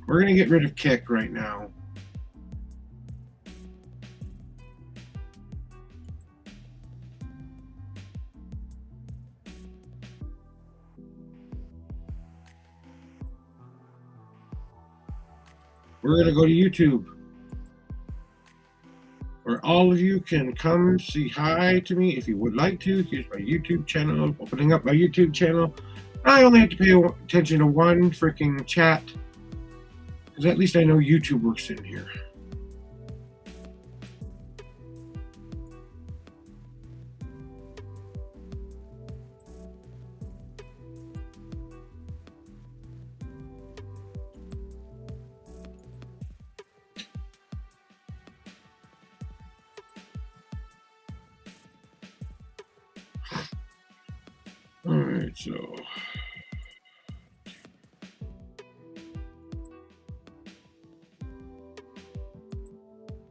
We're going to get rid of Kick right now. We're going to go to YouTube, where all of you can come say hi to me if you would like to. Here's my YouTube channel, opening up my YouTube channel. I only have to pay attention to one freaking chat, because at least I know YouTube works in here. All right, so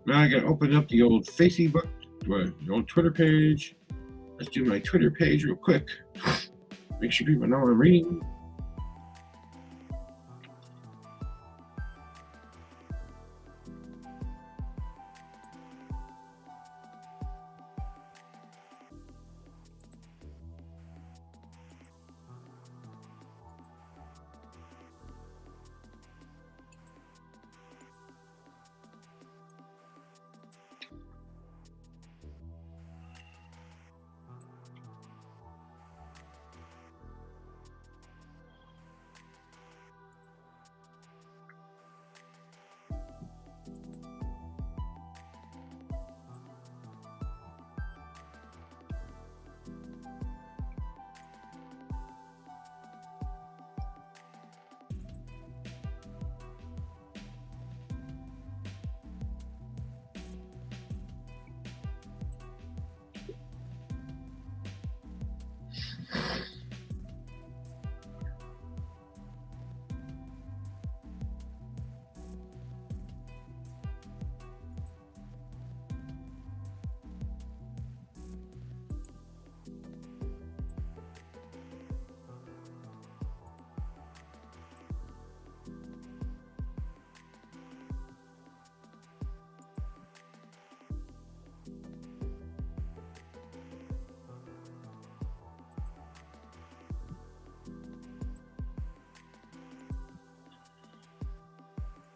now I got to open up the old Facebook, the old Twitter page. Let's do my Twitter page real quick. Make sure people know I'm reading.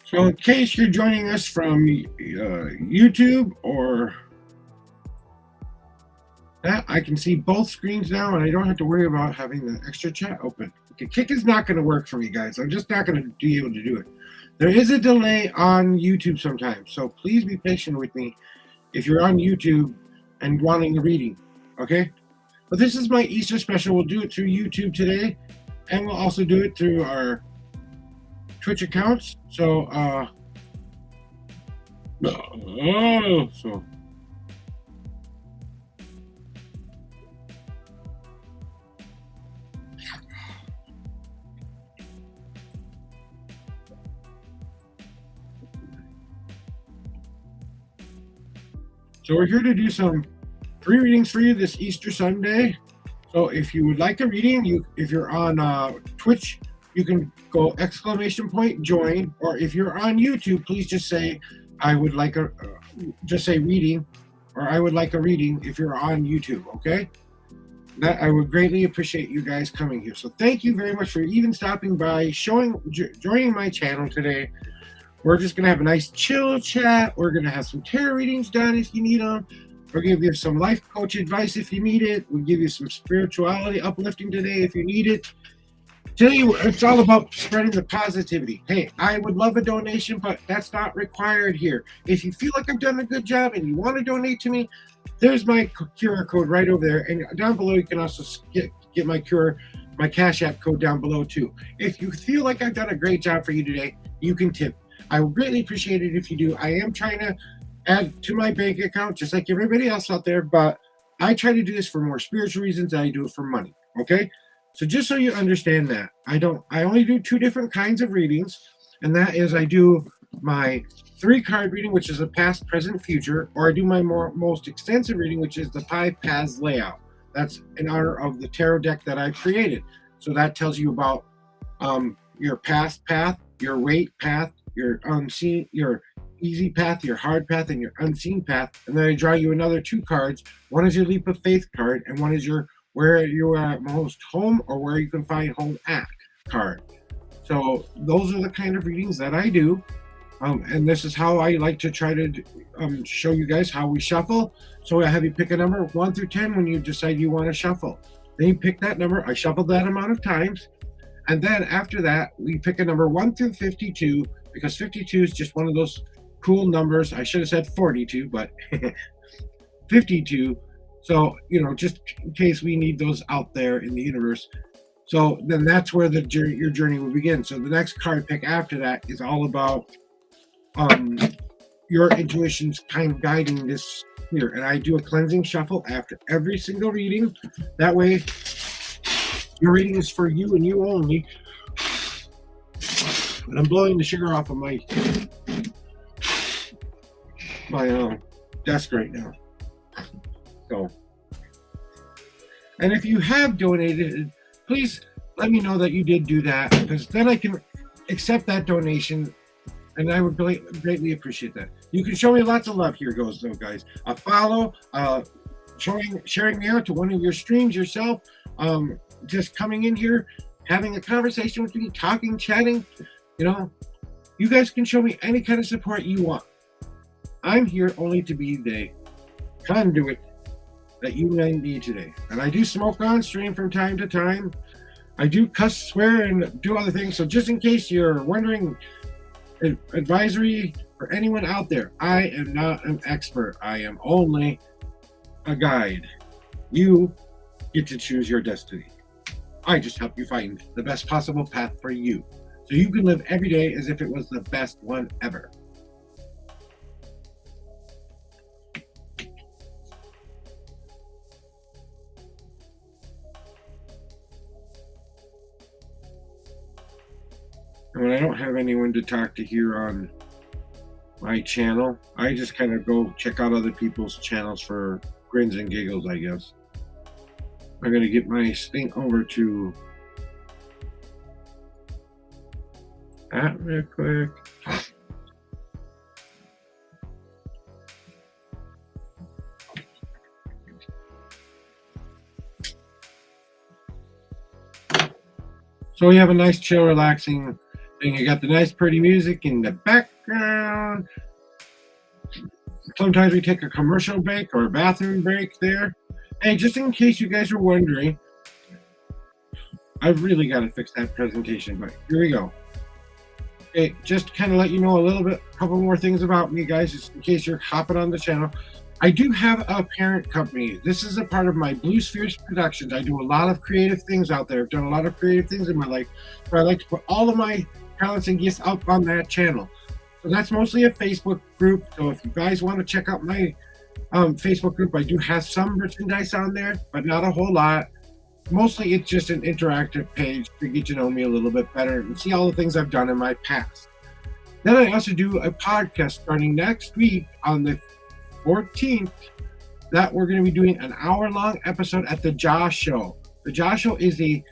So in case you're joining us from YouTube or that, I can see both screens now, and I don't have to worry about having the extra chat open. Okay, Kick is not going to work for me, guys. I'm just not going to be able to do it. There is a delay on YouTube sometimes, so please be patient with me if you're on YouTube and wanting a reading, okay? But this is my Easter special. We'll do it through YouTube today, and we'll also do it through our Twitch accounts. So we're here to do some free readings for you this Easter Sunday. So if you would like a reading, if you're on Twitch, you can go !join, or if you're on YouTube, please just say I would like just say reading, or I would like a reading if you're on YouTube, okay? That I would greatly appreciate you guys coming here. So thank you very much for even stopping by, joining my channel today. We're just gonna have a nice chill chat. We're gonna have some tarot readings done if you need them. We'll give you some life coach advice if you need it. We'll give you some spirituality uplifting today if you need it. Tell you, it's all about spreading the positivity. Hey, I would love a donation, but that's not required here. If you feel like I've done a good job and you want to donate to me, there's my QR code right over there. And down below, you can also get my Cash App code down below too. If you feel like I've done a great job for you today, you can tip. I would greatly appreciate it if you do. I am trying to add to my bank account just like everybody else out there, but I try to do this for more spiritual reasons than I do it for money, okay? So just so you understand that, I only do 2 different kinds of readings, and that is I do my 3-card reading, which is a past, present, future, or I do my most extensive reading, which is the 5 paths layout. That's in honor of the tarot deck that I created. So that tells you about your past path, your weight path, your unseen, your easy path, your hard path, and your unseen path. And then I draw you another 2 cards. One is your leap of faith card, and one is your where you are at most home or where you can find home at card. So those are the kind of readings that I do. And this is how I like to try to show you guys how we shuffle. So I have you pick a number 1 through 10 when you decide you want to shuffle. Then you pick that number. I shuffle that amount of times. And then after that, we pick a number 1 through 52, because 52 is just one of those cool numbers. I should have said 42, but 52. So, just in case we need those out there in the universe. So then that's where your journey will begin. So the next card pick after that is all about your intuition's kind of guiding this here. And I do a cleansing shuffle after every single reading. That way, your reading is for you and you only. And I'm blowing the sugar off of my desk right now. So, and if you have donated, please let me know that you did do that, because then I can accept that donation, and I would greatly appreciate that. You can show me lots of love. Here goes, though, guys. A follow, sharing me out to one of your streams yourself, just coming in here, having a conversation with me, talking, chatting. You guys can show me any kind of support you want. I'm here only to be the conduit that you may need today. And I do smoke on stream from time to time. I do cuss, swear, and do other things. So just in case you're wondering, advisory for anyone out there, I am not an expert. I am only a guide. You get to choose your destiny. I just help you find the best possible path for you, so you can live every day as if it was the best one ever. And when I don't have anyone to talk to here on my channel, I just kind of go check out other people's channels for grins and giggles, I guess. I'm going to get my thing over to that real quick. So we have a nice, chill, relaxing thing. You got the nice, pretty music in the background. Sometimes we take a commercial break or a bathroom break there. Hey, just in case you guys are wondering, I've really got to fix that presentation, but here we go. Okay, just to kind of let you know a couple more things about me, guys, just in case you're hopping on the channel. I do have a parent company. This is a part of my Blue Spheres Productions. I do a lot of creative things out there. I've done a lot of creative things in my life, but I like to put all of my talents and gifts up on that channel. So that's mostly a Facebook group. So if you guys want to check out my Facebook group, I do have some merchandise on there, but not a whole lot. Mostly it's just an interactive page to get to know me a little bit better and see all the things I've done in my past. Then I also do a podcast starting next week on the 14th, that we're going to be doing an hour-long episode at the Josh Show. The Josh Show is a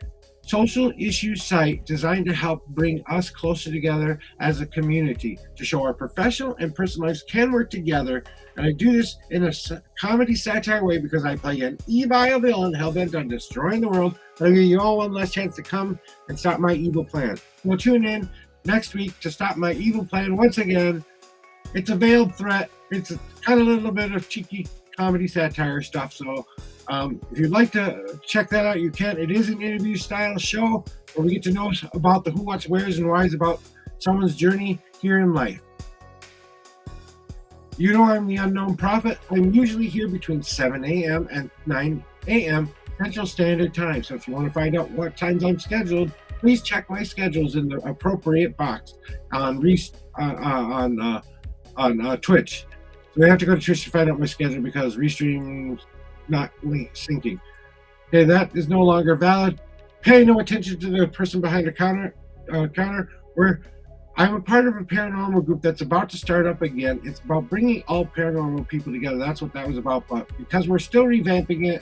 social issue site designed to help bring us closer together as a community, to show our professional and personal lives can work together. And I do this in a comedy satire way because I play an evil villain hell-bent on destroying the world. I'll give you all one last chance to come and stop my evil plan. Well, tune in next week to stop my evil plan once again. It's a veiled threat. It's kind of a little bit of cheeky comedy satire stuff. So if you'd like to check that out, you can. It is an interview style show where we get to know about the who, what's, where's, and why's about someone's journey here in life. You know I'm the Unknown Prophet. I'm usually here between 7 a.m. and 9 a.m. Central Standard Time. So if you want to find out what times I'm scheduled, please check my schedules in the appropriate box on Twitch. So we have to go to Twitch to find out my schedule because Restream's not syncing. Okay, that is no longer valid. Pay no attention to the person behind the counter. Where I'm a part of a paranormal group that's about to start up again. It's about bringing all paranormal people together. That's what that was about. But because we're still revamping it,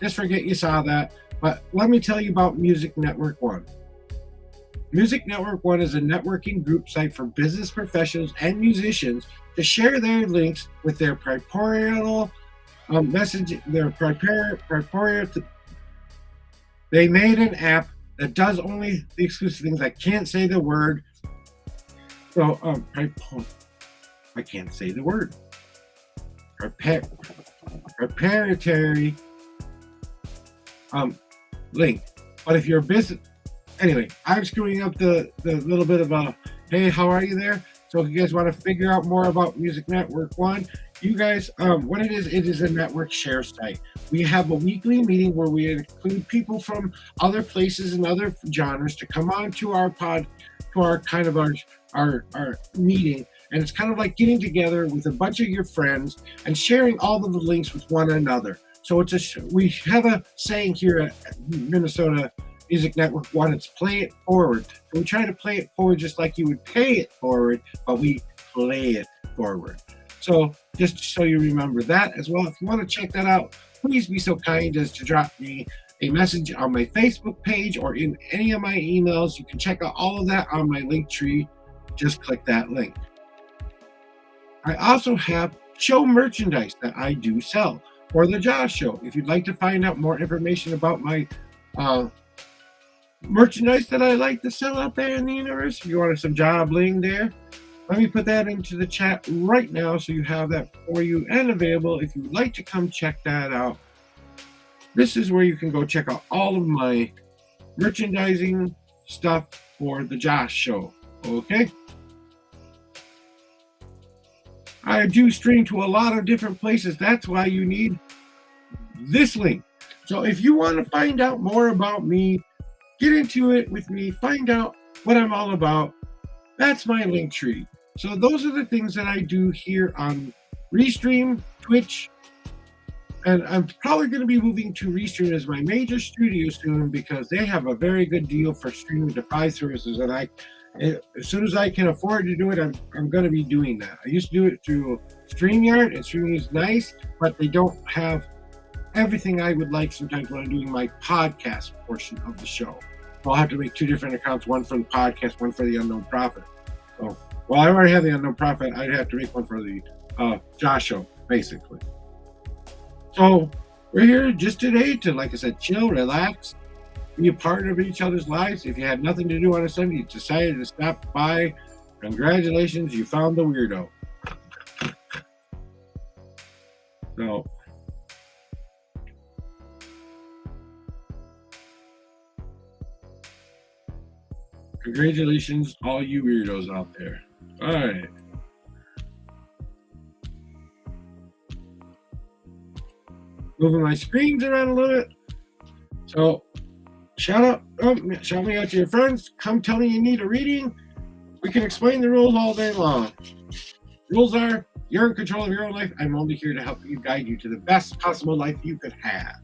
just forget you saw that. But let me tell you about Music Network One. Music Network One is a networking group site for business professionals and musicians to share their links with their proprietary message. They made an app that does only the exclusive things. I can't say the word. So I can't say the word. Proprietary link. But if you're a business, anyway, I'm screwing up the little bit of hey, how are you there? So if you guys want to figure out more about Music Network One, you guys, what it is a network share site. We have a weekly meeting where we include people from other places and other genres to come on to our our meeting. And it's kind of like getting together with a bunch of your friends and sharing all of the links with one another. So we have a saying here at Minnesota Music Network One, it's play it forward. So we try to play it forward just like you would pay it forward, but we play it forward. So just so you remember that as well. If you want to check that out, please be so kind as to drop me a message on my Facebook page or in any of my emails. You can check out all of that on my link tree. Just click that link. I also have show merchandise that I do sell for the Josh Show. If you'd like to find out more information about my merchandise that I like to sell out there in the universe, if you want some job bling there, let me put that into the chat right now so you have that for you and available if you'd like to come check that out. This is where you can go check out all of my merchandising stuff for the Josh Show. Okay? I do stream to a lot of different places. That's why you need this link. So if you want to find out more about me, get into it with me, find out what I'm all about, that's my link tree. So those are the things that I do here on Restream, Twitch, and I'm probably going to be moving to Restream as my major studio soon because they have a very good deal for streaming to 5 services, and as soon as I can afford to do it, I'm going to be doing that. I used to do it through StreamYard, and Streaming is nice, but they don't have everything I would like sometimes when I'm doing my podcast portion of the show. So I'll have to make 2 different accounts, one for the podcast, one for the Unknown Prophet. So, well, I already have the Unknown Prophet. I'd have to make one for the Josh Show, basically. So we're here just today to, like I said, chill, relax, be a part of each other's lives. If you had nothing to do on a Sunday, you decided to stop by, congratulations, you found the weirdo. So, congratulations, all you weirdos out there. All right. Moving my screens around a little bit. So, shout me out to your friends. Come tell me you need a reading. We can explain the rules all day long. Rules are, you're in control of your own life. I'm only here to help you, guide you to the best possible life you could have.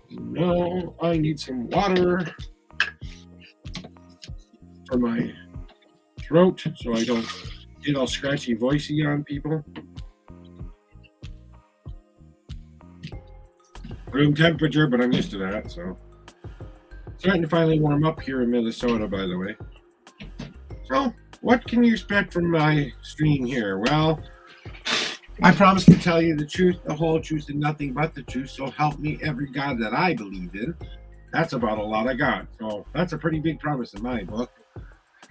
No, I need some water for my throat so I don't get all scratchy voicey on people. Room temperature, but I'm used to that, so. Starting to finally warm up here in Minnesota, by the way. So, what can you expect from my stream here? Well, I promise to tell you the truth, the whole truth, and nothing but the truth. So help me every God that I believe in. That's about a lot of God. So that's a pretty big promise in my book.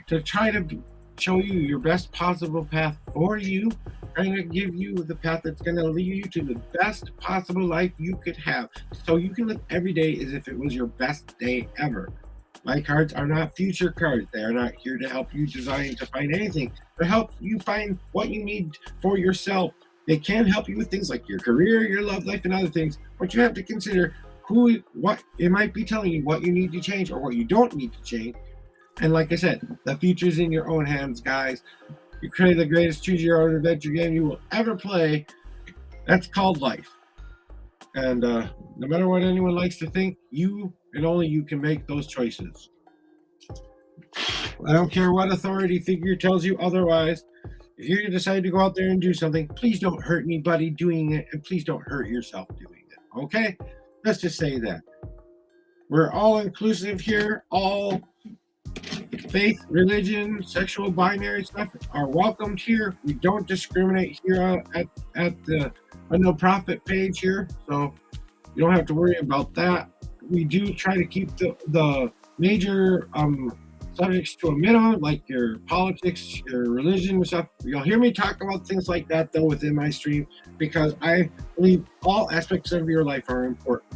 To try to show you your best possible path for you, trying to give you the path that's going to lead you to the best possible life you could have. So you can live every day as if it was your best day ever. My cards are not future cards. They are not here to help you design to find anything, but help you find what you need for yourself. They can help you with things like your career, your love life, and other things, but you have to consider what it might be telling you, what you need to change or what you don't need to change. And like I said, the future's in your own hands, guys. You create the greatest choose your own adventure game you will ever play. That's called life. And no matter what anyone likes to think, you and only you can make those choices. I don't care what authority figure tells you otherwise. If you decide to go out there and do something, please don't hurt anybody doing it, and please don't hurt yourself doing it. Okay? Let's just say that. We're all inclusive here. All faith, religion, sexual binary stuff are welcomed here. We don't discriminate here at the no profit page here, so you don't have to worry about that. We do try to keep the major subjects to a minimum, like your politics, your religion, and stuff. You'll hear me talk about things like that though within my stream, because I believe all aspects of your life are important.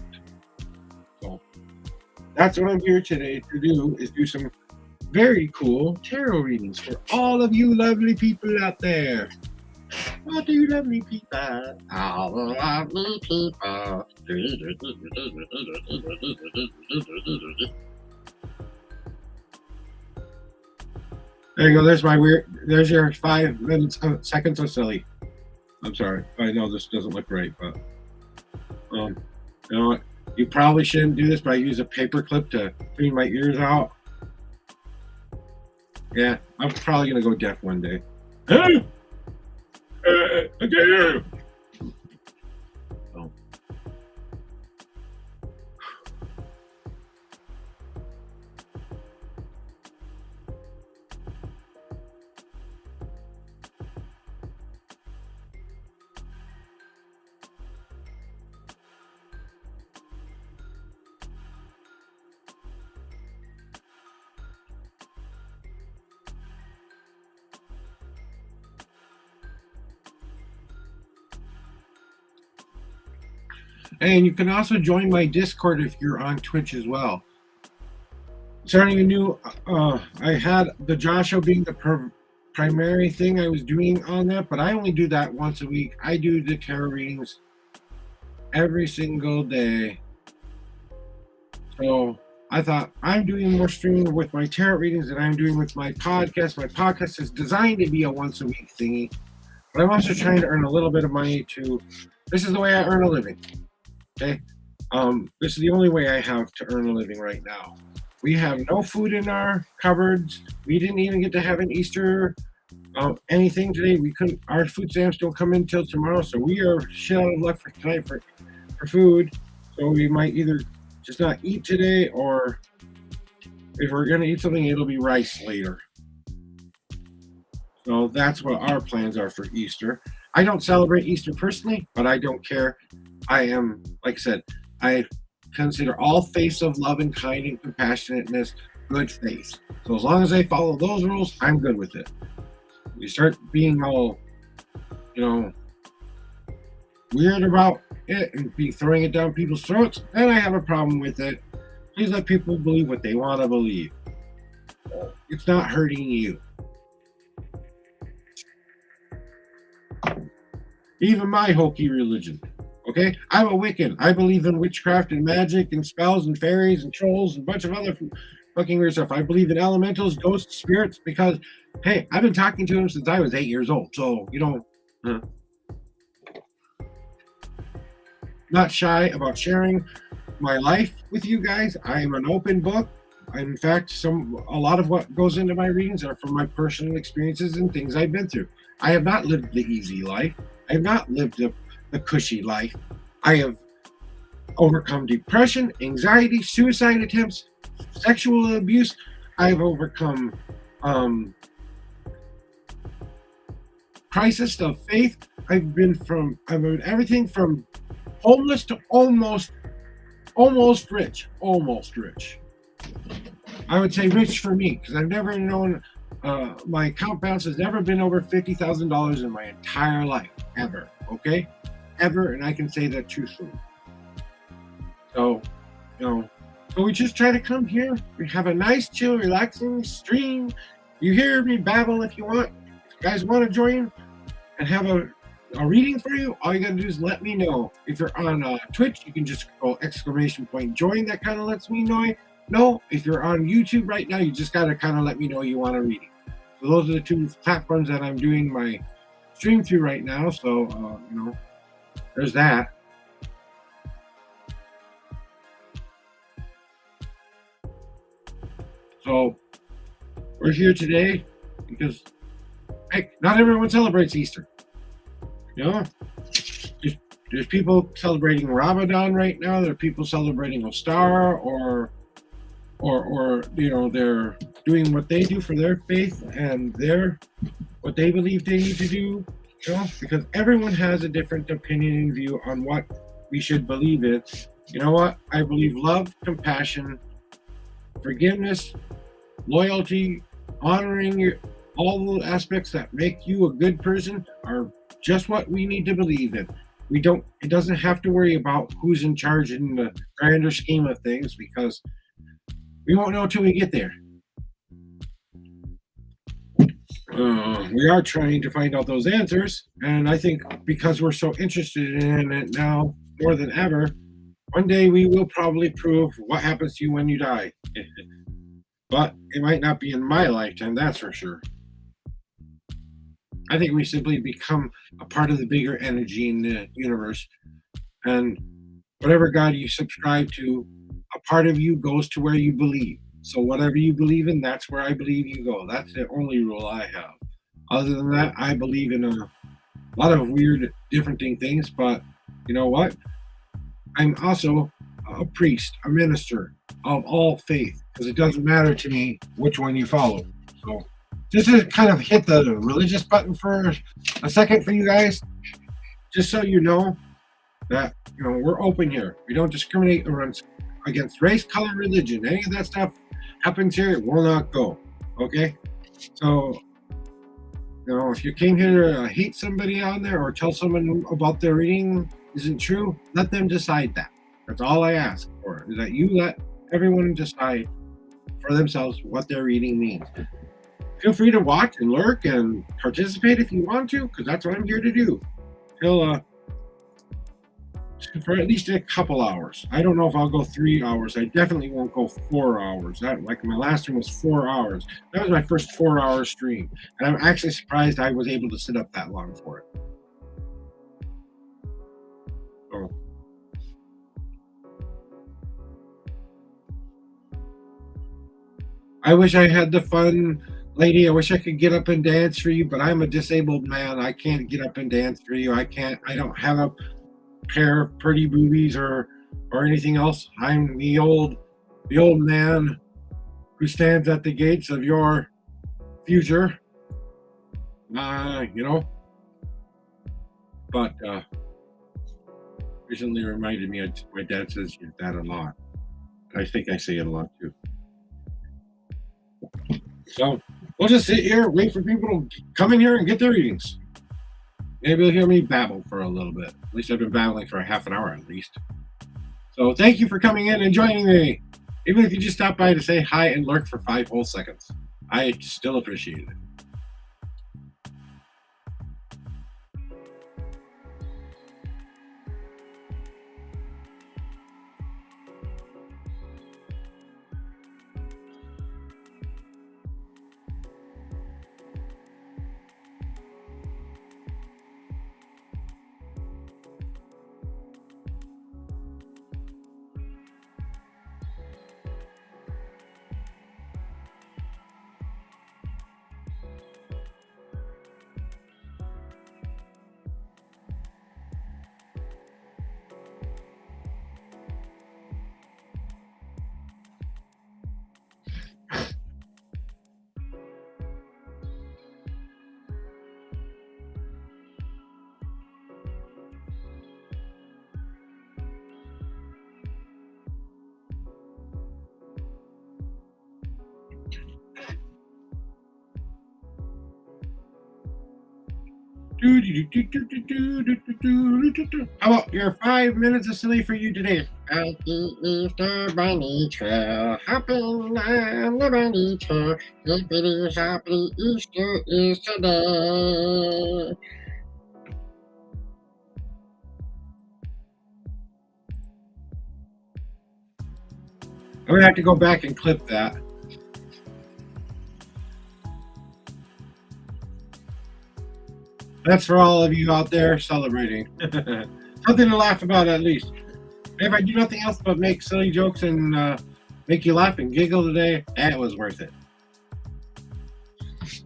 So that's what I'm here today to do, is do some very cool tarot readings for all of you lovely people out there. All you lovely people. All the lovely people. There you go. There's your 5 minutes, seconds of silly. I'm sorry. I know this doesn't look right, but you know what? You probably shouldn't do this, but I use a paper clip to clean my ears out. Yeah, I'm probably gonna go deaf one day. Okay. Oh. And you can also join my Discord if you're on Twitch as well. Starting a new, I had the Joshua being the primary thing I was doing on that, but I only do that once a week. I do the tarot readings every single day. So I thought, I'm doing more streaming with my tarot readings than I'm doing with my podcast. My podcast is designed to be a once a week thingy, but I'm also trying to earn a little bit of money too. This is the way I earn a living. Okay, this is the only way I have to earn a living right now. We have no food in our cupboards. We didn't even get to have an Easter anything today. We couldn't. Our food stamps don't come in till tomorrow, so we are shit out of luck for tonight for food. So we might either just not eat today, or if we're gonna eat something, it'll be rice later. So that's what our plans are for Easter. I don't celebrate Easter personally, but I don't care. I am, like I said, I consider all faiths of love and kind and compassionateness good faith. So as long as I follow those rules, I'm good with it. You start being all, weird about it and be throwing it down people's throats, then I have a problem with it. Please let people believe what they want to believe. It's not hurting you. Even my hokey religion. Okay? I'm a Wiccan. I believe in witchcraft and magic and spells and fairies and trolls and a bunch of other fucking weird stuff. I believe in elementals, ghosts, spirits, because, hey, I've been talking to them since I was 8 years old. So, not shy about sharing my life with you guys. I am an open book. In fact, a lot of what goes into my readings are from my personal experiences and things I've been through. I have not lived the easy life. I have not lived the cushy life. I have overcome depression, anxiety, suicide attempts, sexual abuse. I've overcome crisis of faith. I've been everything from homeless to almost rich. Almost rich. I would say rich for me, because I've never known, my account balance has never been over $50,000 in my entire life, ever. Okay? Ever, and I can say that truthfully. So, so we just try to come here. We have a nice, chill, relaxing stream. You hear me babble if you want. If you guys want to join and have a reading for you, all you got to do is let me know. If you're on Twitch, you can just go ! Join. That kind of lets me know. No, if you're on YouTube right now, you just got to kind of let me know you want a reading. So those are the two platforms that I'm doing my stream through right now. So, there's that. So we're here today because, hey, not everyone celebrates Easter. Just There's people celebrating Ramadan right now. There are people celebrating Ostar, or they're doing what they do for their faith and what they believe they need to do. Because everyone has a different opinion and view on what we should believe in. You know what? I believe love, compassion, forgiveness, loyalty, honoring all the aspects that make you a good person are just what we need to believe in. It doesn't have to worry about who's in charge in the grander scheme of things, because we won't know until we get there. We are trying to find out those answers, and I think because we're so interested in it now more than ever, one day we will probably prove what happens to you when you die. But it might not be in my lifetime, that's for sure. I think we simply become a part of the bigger energy in the universe, and whatever God you subscribe to, a part of you goes to where you believe. So whatever you believe in, that's where I believe you go. That's the only rule I have. Other than that, I believe in a lot of weird, different things. But you know what? I'm also a priest, a minister of all faith, because it doesn't matter to me which one you follow. So just to kind of hit the religious button for a second for you guys, just so you know that we're open here. We don't discriminate against race, color, religion. Any of that stuff happens here, it will not go. Okay? So, if you came here to hate somebody on there or tell someone about their reading isn't true, let them decide that. That's all I ask for, is that you let everyone decide for themselves what their reading means. Feel free to watch and lurk and participate if you want to, because that's what I'm here to do. For at least a couple hours. I don't know if I'll go 3 hours. I definitely won't go 4 hours. Like my last one was 4 hours. That was my first 4-hour stream. And I'm actually surprised I was able to sit up that long for it. So, I wish I had the fun lady. I wish I could get up and dance for you, but I'm a disabled man. I can't get up and dance for you. I don't have a pair of pretty boobies or anything else. I'm the old man who stands at the gates of your future. But recently reminded me, my dad says that a lot. I think I say it a lot too. So we'll just sit here, wait for people to come in here and get their readings. Maybe you'll hear me babble for a little bit. At least I've been babbling for a half an hour at least. So thank you for coming in and joining me. Even if you just stop by to say hi and lurk for 5 whole seconds. I still appreciate it. How about your 5 minutes of silly for you today? Happy Easter Bunny Trail, hopping on the bunny trail. Hippity hoppity, Easter is today. I'm gonna have to go back and clip that. That's for all of you out there celebrating. Something to laugh about at least. If I do nothing else but make silly jokes and make you laugh and giggle today, it was worth it.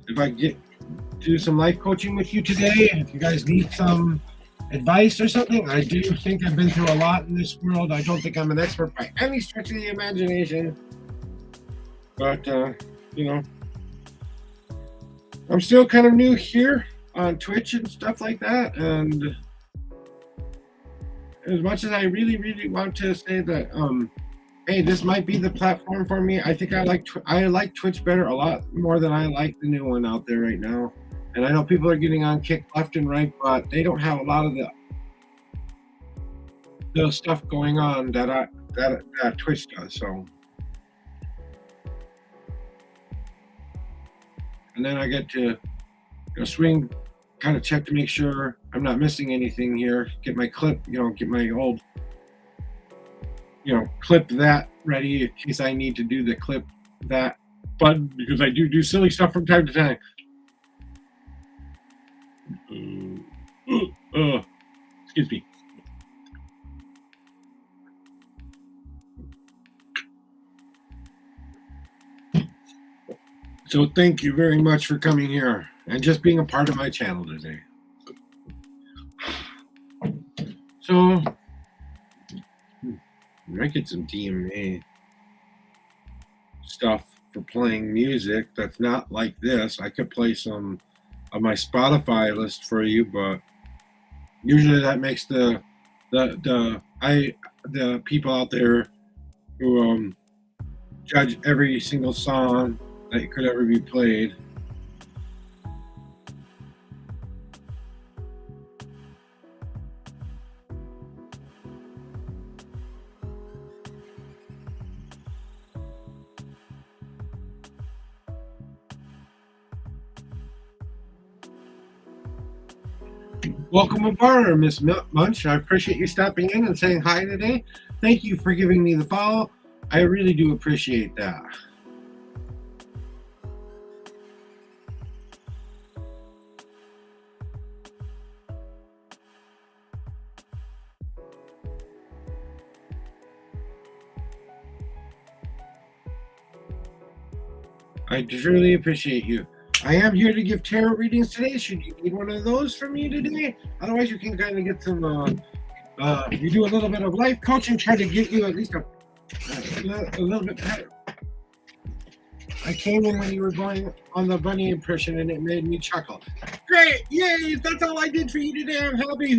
If I do some life coaching with you today, if you guys need some advice or something. I do think I've been through a lot in this world. I don't think I'm an expert by any stretch of the imagination. But, you know, I'm still kind of new here on Twitch and stuff like that. And as much as I really, really want to say that, hey, this might be the platform for me, I think I like Twitch better a lot more than I like the new one out there right now. And I know people are getting on kicked left and right, but they don't have a lot of the stuff going on that Twitch does. So, and then I get to swing, kind of check to make sure I'm not missing anything here. Get my clip, get my old, clip that ready in case I need to do the clip that button, because I do silly stuff from time to time. Excuse me. So thank you very much for coming here and just being a part of my channel today. So I get some DMA stuff for playing music that's not like this. I could play some of my Spotify list for you, but usually that makes the people out there who judge every single song that could ever be played. Welcome aboard, Miss Munch. I appreciate you stopping in and saying hi today. Thank you for giving me the follow. I really do appreciate that. I truly appreciate you. I am here to give tarot readings today. Should you need one of those from me today? Otherwise, you can kind of get some. You do a little bit of life coaching, try to get you at least a little bit better. I came in when you were going on the bunny impression, and it made me chuckle. Great! Yay! That's all I did for you today. I'm happy.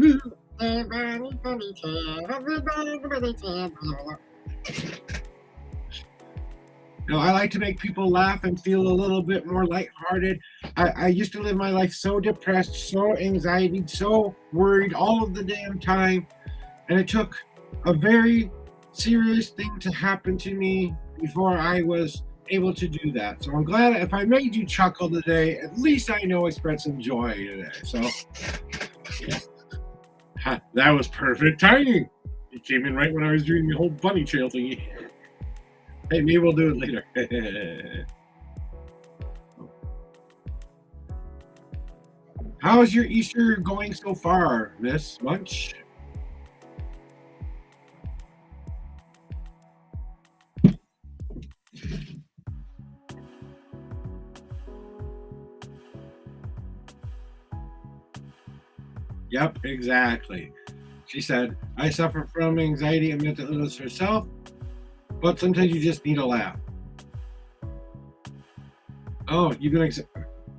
No, I like to make people laugh and feel a little bit more lighthearted. I used to live my life so depressed, so anxiety, so worried all of the damn time. And it took a very serious thing to happen to me before I was able to do that. So I'm glad if I made you chuckle today, at least I know I spread some joy today. So yeah. That was perfect timing. You came in right when I was doing the whole bunny trail thingy. Hey, maybe we'll do it later. How is your Easter going so far, Miss Munch? Yep, exactly. She said, I suffer from anxiety and mental illness herself, but sometimes you just need a laugh. Oh, you've been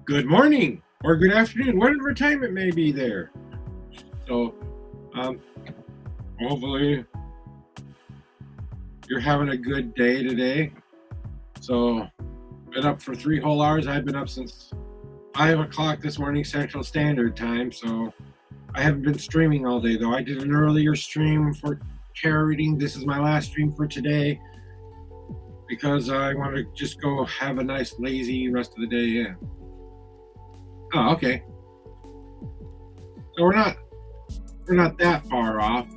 good morning or good afternoon, whatever time it may be there. So, hopefully you're having a good day today. So, been up for 3 whole hours. I've been up since 5 o'clock this morning Central Standard Time. So, I haven't been streaming all day though. I did an earlier stream for tarot reading. This is my last stream for today because I want to just go have a nice lazy rest of the day. Yeah. Oh, okay. So we're not that far off,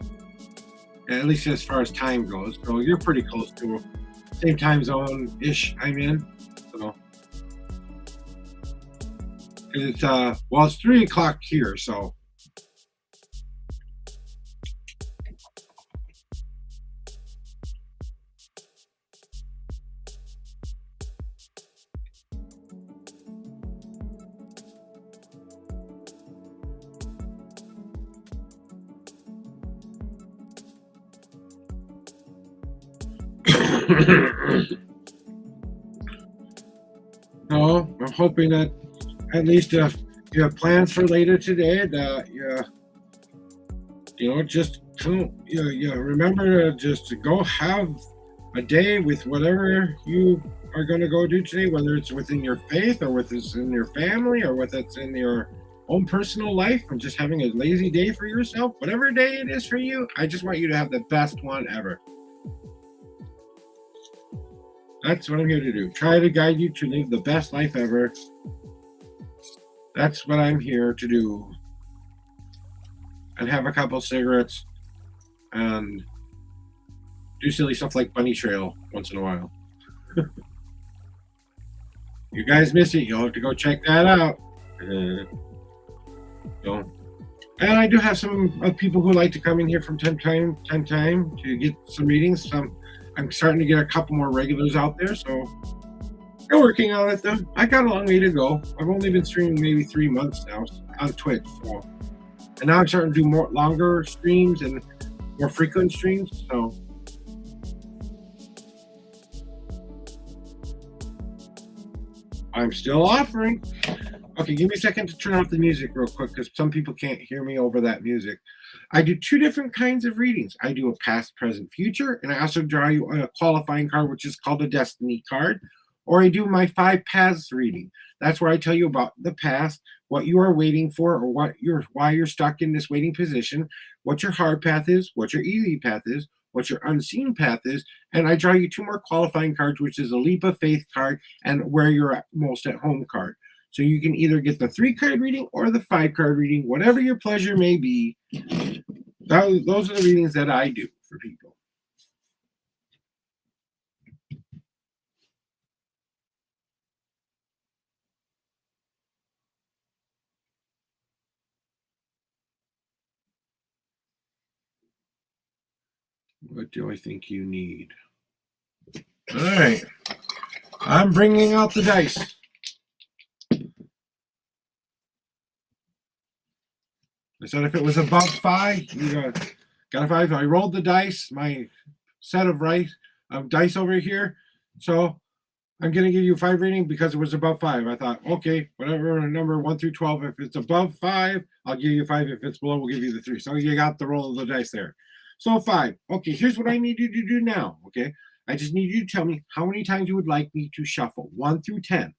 at least as far as time goes. So you're pretty close to same time zone ish I'm in. So it's it's 3 o'clock here. So. No, I'm hoping that at least if you have plans for later today, that just remember to just go have a day with whatever you are going to go do today, whether it's within your faith or whether it's in your family or whether it's in your own personal life, and just having a lazy day for yourself, whatever day it is for you. I just want you to have the best one ever. That's what I'm here to do. Try to guide you to live the best life ever. That's what I'm here to do. And have a couple cigarettes and do silly stuff like bunny trail once in a while. You guys miss it, you'll have to go check that out. And I do have some people who like to come in here from time to time to get some readings. I'm starting to get a couple more regulars out there, so they're working on it. Though I got a long way to go. I've only been streaming maybe 3 months now on Twitch, and now I'm starting to do more longer streams and more frequent streams. So I'm still offering. Okay, give me a second to turn off the music real quick because some people can't hear me over that music. I do 2 different kinds of readings. I do a past, present, future, and I also draw you a qualifying card, which is called a destiny card. Or I do my 5 paths reading. That's where I tell you about the past, what you are waiting for, or why you're stuck in this waiting position, what your hard path is, what your easy path is, what your unseen path is, and I draw you 2 more qualifying cards, which is a leap of faith card and where you're most at home card. So you can either get the 3 card reading or the 5 card reading, whatever your pleasure may be. Those are the readings that I do for people. What do I think you need? All right. I'm bringing out the dice. I said if it was above 5, you got a 5. I rolled the dice, my set of dice over here. So I'm going to give you a 5 rating because it was above 5. I thought, okay, whatever number 1 through 12, if it's above 5, I'll give you 5. If it's below, we'll give you the 3. So you got the roll of the dice there. So 5. Okay, here's what I need you to do now. Okay, I just need you to tell me how many times you would like me to shuffle, 1 through 10.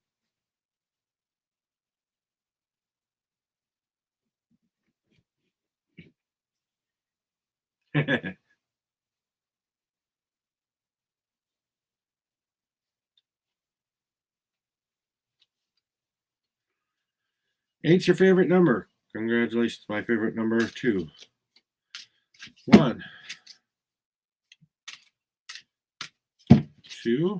Eight's your favorite number. Congratulations, my favorite number 2. 1, 2,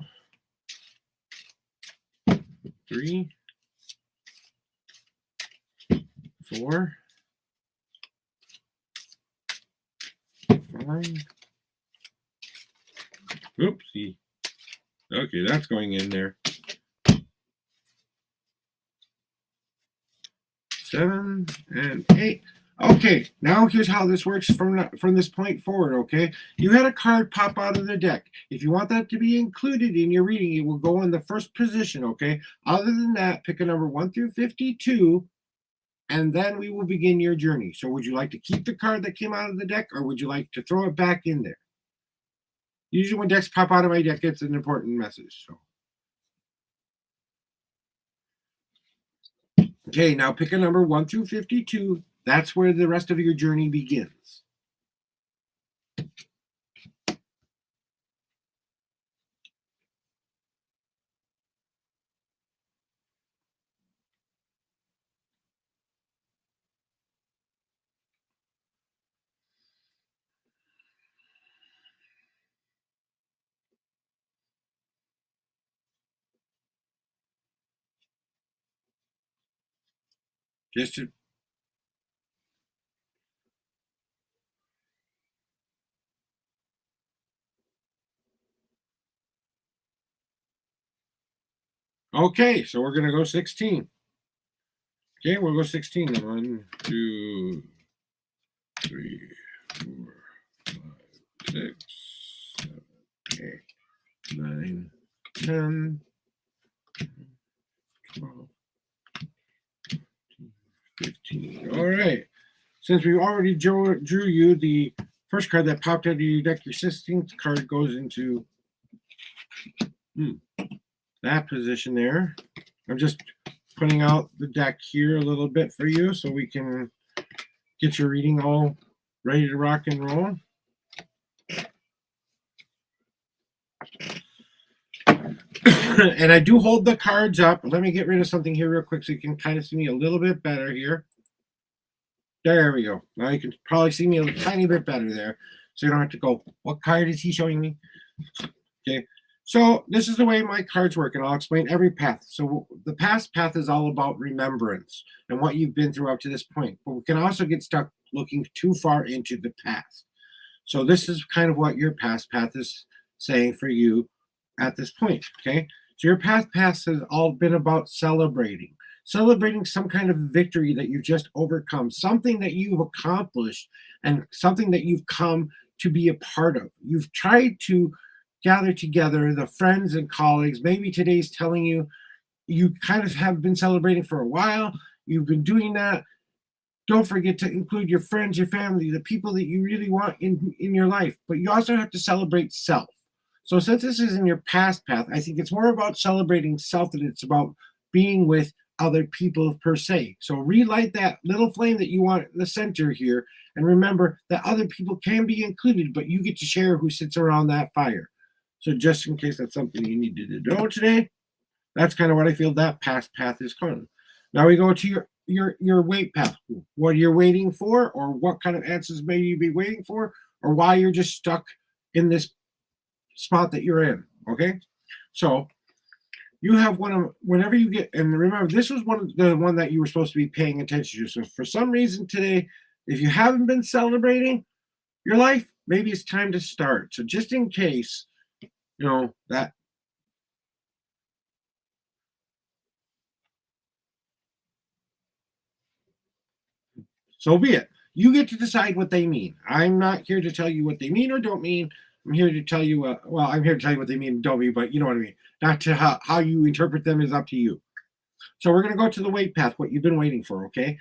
3, 4, 5. Oopsie. Okay, that's going in there. 7 and 8. Okay, now here's how this works from this point forward, okay? You had a card pop out of the deck. If you want that to be included in your reading, it will go in the first position, okay? Other than that, pick a number 1 through 52, and then we will begin your journey. So would you like to keep the card that came out of the deck, or would you like to throw it back in there? Usually when decks pop out of my deck, it's an important message. So. Okay, now pick a number 1 through 52. That's where the rest of your journey begins. Just to Okay, so we're going to go 16. Okay, we'll go 16. 1, 2, 3, 4, 5, 6, 7, 8. 10, 12, 15. All right. Since we already drew you the first card that popped out of your deck, your 16th card goes into that position there. I'm just putting out the deck here a little bit for you so we can get your reading all ready to rock and roll. And I do hold the cards up. Let me get rid of something here real quick so you can kind of see me a little bit better here. There we go. Now you can probably see me a tiny bit better there. So you don't have to go, what card is he showing me? Okay. So this is the way my cards work, and I'll explain every path. So the past path is all about remembrance and what you've been through up to this point. But we can also get stuck looking too far into the past. So this is kind of what your past path is saying for you at this point. Okay. So your past path has all been about celebrating some kind of victory that you've just overcome, something that you've accomplished, and something that you've come to be a part of. You've tried to gather together the friends and colleagues. Maybe today's telling you you kind of have been celebrating for a while. You've been doing that. Don't forget to include your friends, your family, the people that you really want in your life. But you also have to celebrate self. So since this is in your past path, I think it's more about celebrating self than it's about being with other people per se. So relight that little flame that you want in the center here. And remember that other people can be included, but you get to share who sits around that fire. So just in case that's something you needed to know today, that's kind of what I feel that past path is calling. Now we go to your wait path. What you're waiting for, or what kind of answers may you be waiting for, or why you're just stuck in this spot that you're in. Okay, so you have whenever you get, and remember this was the one that you were supposed to be paying attention to. So for some reason today, if you haven't been celebrating your life, maybe it's time to start. So just in case, that. So be it. You get to decide what they mean. I'm not here to tell you what they mean or don't mean. I'm here to tell you, I'm here to tell you what they mean and don't mean, but you know what I mean. Not to how you interpret them is up to you. So we're going to go to the wait path, what you've been waiting for, okay?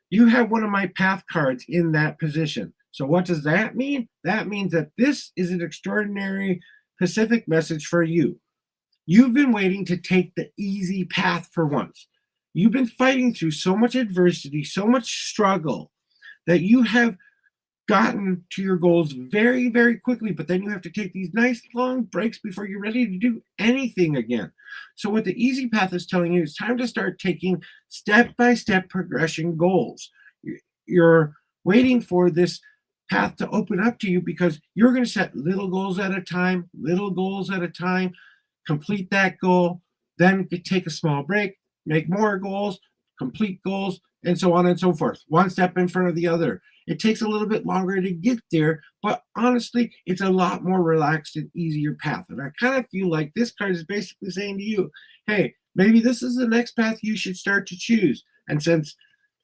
You have one of my path cards in that position. So what does that mean? That means that this is an extraordinary Pacific message for you. You've been waiting to take the easy path for once. You've been fighting through so much adversity, so much struggle, that you have gotten to your goals very, very quickly, but then you have to take these nice long breaks before you're ready to do anything again. So what the easy path is telling you is time to start taking step-by-step progression goals. You're waiting for this path to open up to you because you're going to set little goals at a time, complete that goal, then take a small break, make more goals, complete goals, and so on and so forth. One step in front of the other. It takes a little bit longer to get there, but honestly, it's a lot more relaxed and easier path. And I kind of feel like this card is basically saying to you, hey, maybe this is the next path you should start to choose. And since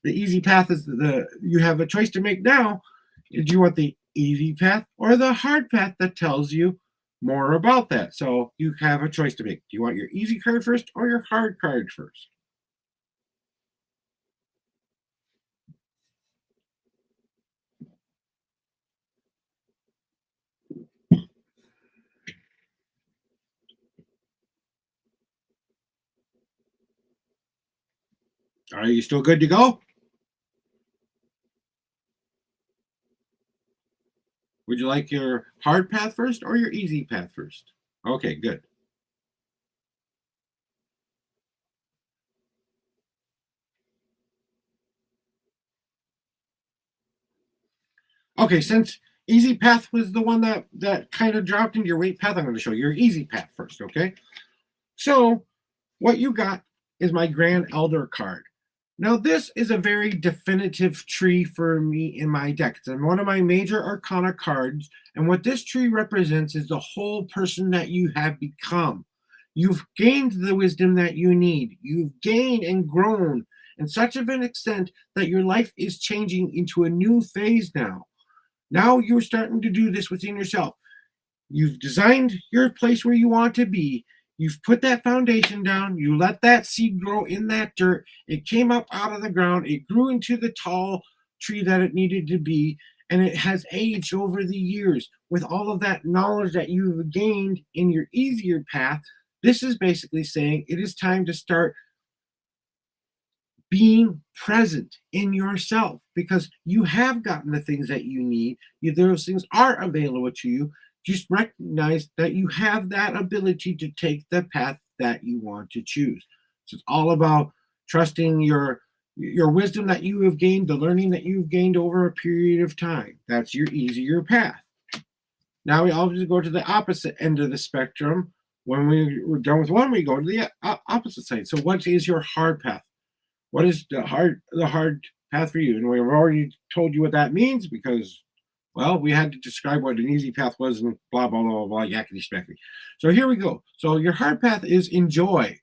the easy path is you have a choice to make now, do you want the easy path or the hard path that tells you more about that? So you have a choice to make. Do you want your easy card first or your hard card first? Are you still good to go? Would you like your hard path first or your easy path first? Okay, good. Okay, since easy path was the one that kind of dropped into your weight path, I'm going to show you your easy path first, okay? So what you got is my Grand Elder card. Now, this is a very definitive tree for me in my deck. It's one of my major arcana cards. And what this tree represents is the whole person that you have become. You've gained the wisdom that you need. You've gained and grown in such of an extent that your life is changing into a new phase now. Now you're starting to do this within yourself. You've designed your place where you want to be. You've put that foundation down. You let that seed grow in that dirt. It came up out of the ground. It grew into the tall tree that it needed to be. And it has aged over the years. With all of that knowledge that you've gained in your easier path, this is basically saying it is time to start being present in yourself, because you have gotten the things that you need. Those things are available to you. Just recognize that you have that ability to take the path that you want to choose. So it's all about trusting your wisdom that you have gained, the learning that you've gained over a period of time. That's your easier path. Now we always go to the opposite end of the spectrum. When we're done with one, we go to the opposite side. So what is your hard path? What is the hard path for you? And we've already told you what that means, because, well, we had to describe what an easy path was and blah, blah, blah, blah, yakety speckety. So here we go. So your hard path is enjoy.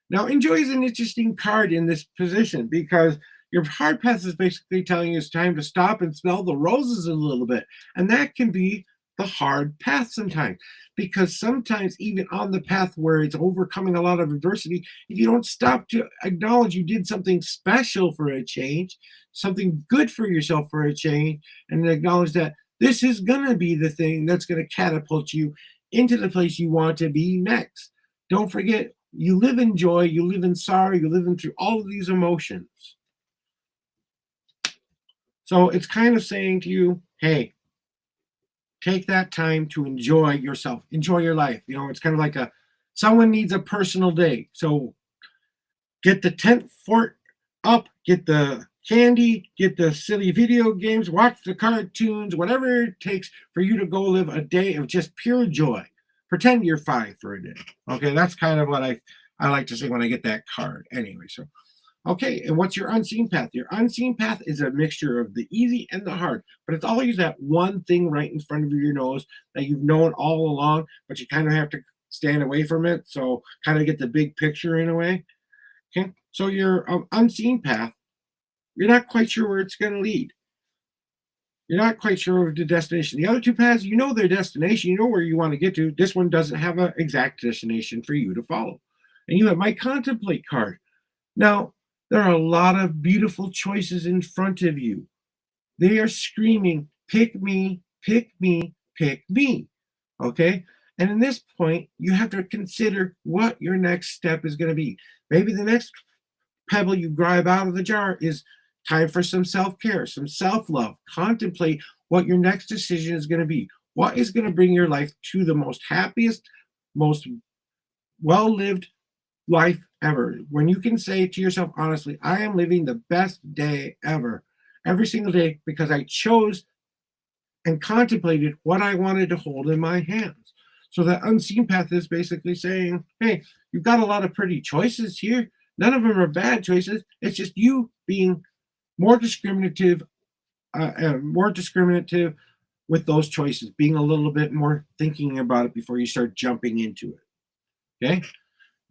Now, enjoy is an interesting card in this position, because your hard path is basically telling you it's time to stop and smell the roses a little bit. And that can be the hard path sometimes, because sometimes even on the path where it's overcoming a lot of adversity, if you don't stop to acknowledge you did something special for a change, something good for yourself for a change, and acknowledge that this is going to be the thing that's going to catapult you into the place you want to be next. Don't forget, you live in joy, you live in sorrow, you live in through all of these emotions. So it's kind of saying to you, hey, take that time to enjoy yourself, enjoy your life. It's kind of like someone needs a personal day. So get the tent fort up, get the candy, get the silly video games, watch the cartoons, whatever it takes for you to go live a day of just pure joy. Pretend you're fine for a day. Okay, that's kind of what I like to say when I get that card. Anyway, so okay, and what's your unseen path? Your unseen path is a mixture of the easy and the hard, but it's always that one thing right in front of your nose that you've known all along, but you kind of have to stand away from it, so kind of get the big picture in a way. Okay, so your unseen path, you're not quite sure where it's going to lead. You're not quite sure of the destination. The other two paths, you know their destination, you know where you want to get to. This one doesn't have an exact destination for you to follow. And you have my contemplate card. Now, there are a lot of beautiful choices in front of you. They are screaming, pick me, pick me, pick me. Okay? And in this point, you have to consider what your next step is going to be. Maybe the next pebble you grab out of the jar is time for some self-care, some self-love. Contemplate what your next decision is going to be. What is going to bring your life to the most happiest, most well-lived life ever. When you can say to yourself, honestly, I am living the best day ever, every single day, because I chose and contemplated what I wanted to hold in my hands. So that unseen path is basically saying, hey, you've got a lot of pretty choices here. None of them are bad choices. It's just you being more discriminative with those choices, being a little bit more thinking about it before you start jumping into it. Okay?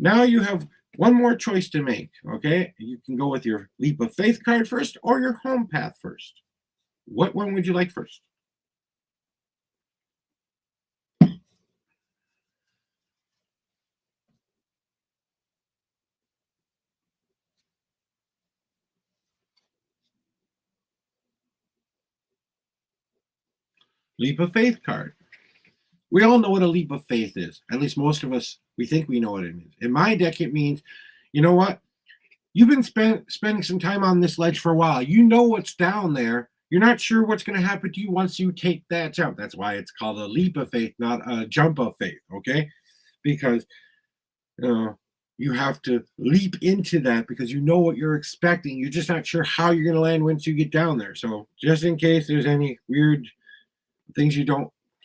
Now you have one more choice to make, okay? You can go with your leap of faith card first or your home path first. What one would you like first? Leap of faith card. We all know what a leap of faith is. At least most of us, we think we know what it means. In my deck, it means, you know what? You've been spending some time on this ledge for a while. You know what's down there. You're not sure what's going to happen to you once you take that jump. That's why it's called a leap of faith, not a jump of faith, okay? Because you have to leap into that because you know what you're expecting. You're just not sure how you're going to land once you get down there. So just in case there's any weird things you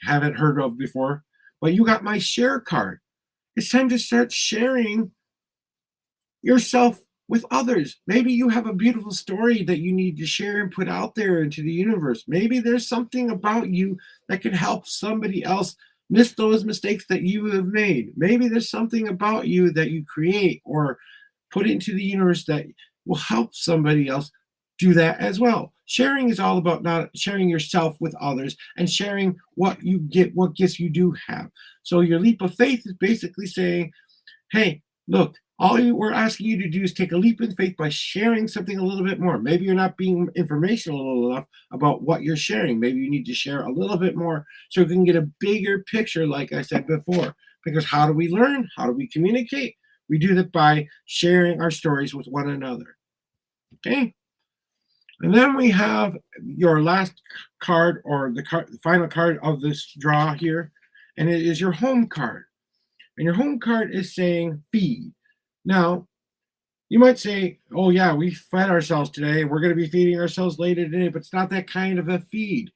haven't heard of before, but you got my share card. It's time to start sharing yourself with others. Maybe you have a beautiful story that you need to share and put out there into the universe. Maybe there's something about you that could help somebody else miss those mistakes that you have made. Maybe there's something about you that you create or put into the universe that will help somebody else do that as well. Sharing is all about not sharing yourself with others and sharing what you get, what gifts you do have. So your leap of faith is basically saying, hey, look, we're asking you to do is take a leap in faith by sharing something a little bit more. Maybe you're not being informational enough about what you're sharing. Maybe you need to share a little bit more so we can get a bigger picture, like I said before. Because how do we learn? How do we communicate? We do that by sharing our stories with one another. Okay? And then we have your last card, or the final card of this draw here, and it is your home card. And your home card is saying feed. Now, you might say, oh, yeah, we fed ourselves today. We're going to be feeding ourselves later today, but it's not that kind of a feed.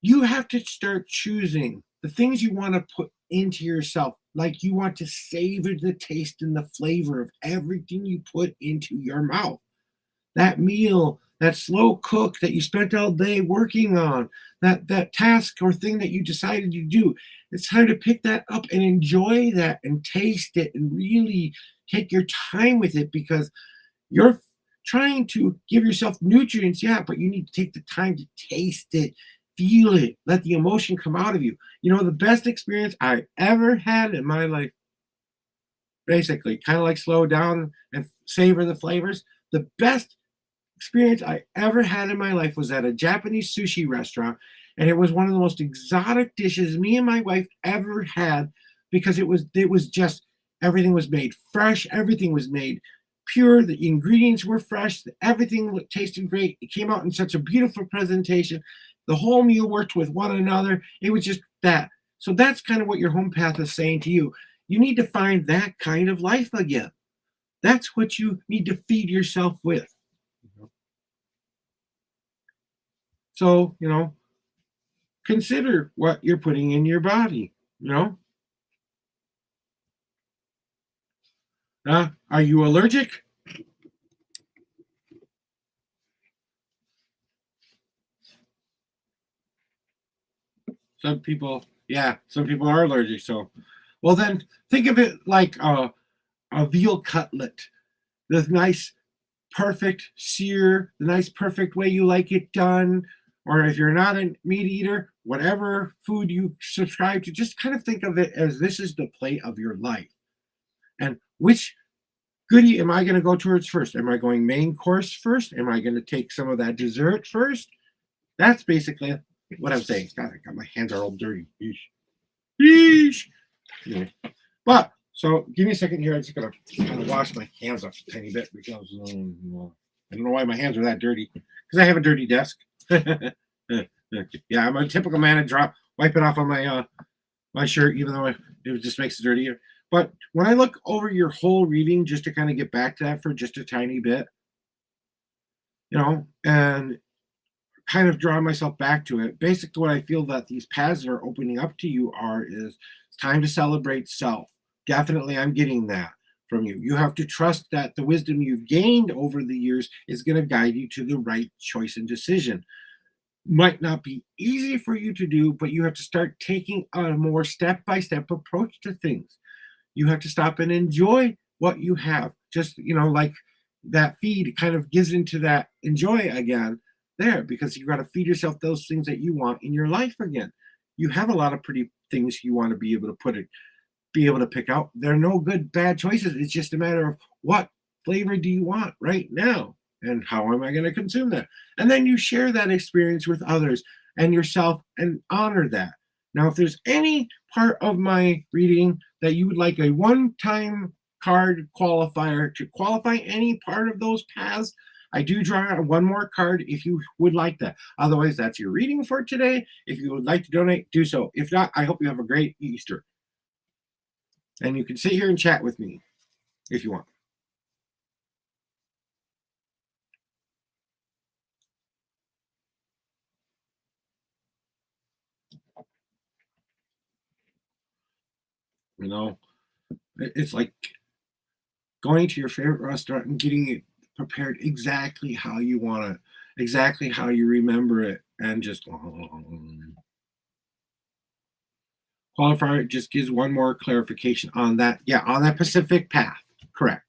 You have to start choosing the things you want to put into yourself. Like you want to savor the taste and the flavor of everything you put into your mouth. That meal, that slow cook that you spent all day working on, that task or thing that you decided to do. It's time to pick that up and enjoy that and taste it and really take your time with it, because you're trying to give yourself nutrients, yeah, but you need to take the time to taste it, feel it, let the emotion come out of you. You know, the best experience I ever had in my life, basically, kind of like slow down and savor the flavors. The best experience I ever had in my life was at a Japanese sushi restaurant, and it was one of the most exotic dishes me and my wife ever had, because it was just, everything was made fresh, everything was made pure, the ingredients were fresh, everything tasted great. It came out in such a beautiful presentation. The whole meal worked with one another. It was just that. So that's kind of what your home path is saying to you. You need to find that kind of life again. That's what you need to feed yourself with. So, consider what you're putting in your body, Are you allergic? Some people are allergic. So, well, then think of it like a veal cutlet. The nice, perfect sear, the nice, perfect way you like it done. Or if you're not a meat eater, whatever food you subscribe to, just kind of think of it as this is the plate of your life. And which goodie am I going to go towards first? Am I going main course first? Am I going to take some of that dessert first? That's basically what I'm saying. God, my hands are all dirty. Yeesh. Yeesh. Anyway. But so give me a second here. I'm just gonna kind of wash my hands off a tiny bit, because I don't know why my hands are that dirty. Because I have a dirty desk. Yeah, I'm a typical man and wipe it off on my shirt, even though it just makes it dirtier. But when I look over your whole reading, just to kind of get back to that for just a tiny bit, and kind of draw myself back to it. Basically, what I feel that these paths are opening up to you is it's time to celebrate self. Definitely, I'm getting that from you. You have to trust that the wisdom you've gained over the years is going to guide you to the right choice and decision. Might not be easy for you to do, but you have to start taking a more step-by-step approach to things. You have to stop and enjoy what you have. Just, like that feed kind of gives into that enjoy again there, because you got to feed yourself those things that you want in your life again. You have a lot of pretty things you want to be able to pick out. There are no good, bad choices. It's just a matter of what flavor do you want right now, and how am I going to consume that? And then you share that experience with others and yourself and honor that. Now, if there's any part of my reading that you would like a one-time card qualifier to qualify any part of those paths, I do draw one more card if you would like that. Otherwise, that's your reading for today. If you would like to donate, do so. If not, I hope you have a great Easter. And you can sit here and chat with me if you want. It's like going to your favorite restaurant and getting it prepared exactly how you want it, exactly how you remember it, and just qualifier just gives one more clarification on that. Yeah, on that Pacific path. Correct.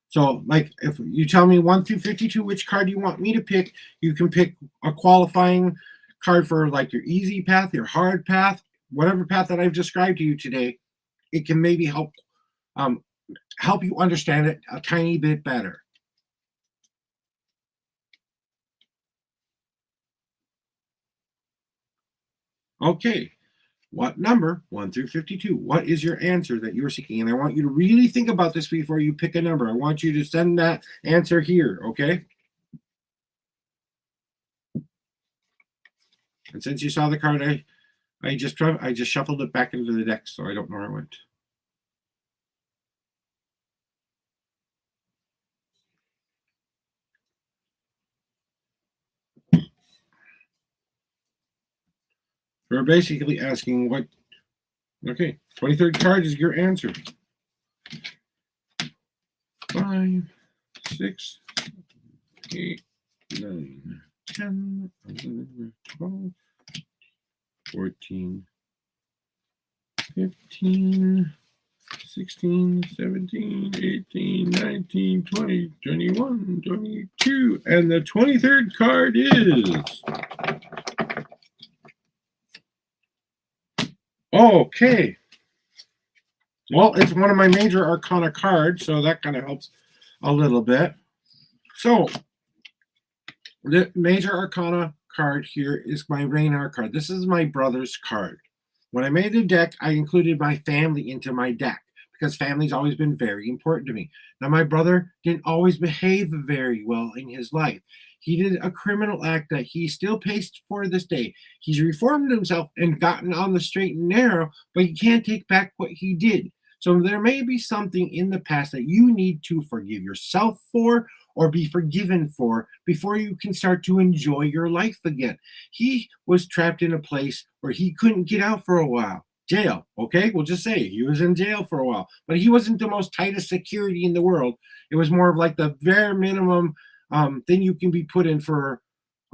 So, like, if you tell me 1 through 52 which card you want me to pick, you can pick a qualifying card for like your easy path, your hard path, whatever path that I've described to you today. It can maybe help help you understand it a tiny bit better. Okay, what number, 1 through 52, what is your answer that you're seeking? And I want you to really think about this before you pick a number. I want you to send that answer here, okay? And since you saw the card, I just shuffled it back into the deck, so I don't know where it went. We're basically asking what. Okay, 23rd card is your answer. 5, 6, 8, 9, 10, 11, 12, 14, 15, 16, 17, 18, 19, 20, 21, 22. And the 23rd card is. Okay. Well, it's one of my major arcana cards, so that kind of helps a little bit. So, the major arcana card here is my Raynar card. This is my brother's card. When I made the deck, I included my family into my deck because family's always been very important to me. Now, my brother didn't always behave very well in his life. He did a criminal act that he still pays for this day. He's reformed himself and gotten on the straight and narrow, but he can't take back what he did. So there may be something in the past that you need to forgive yourself for or be forgiven for before you can start to enjoy your life again. He was trapped in a place where he couldn't get out for a while. Jail, okay? We'll just say he was in jail for a while, but he wasn't the most tightest security in the world. It was more of like the bare minimum thing you can be put in for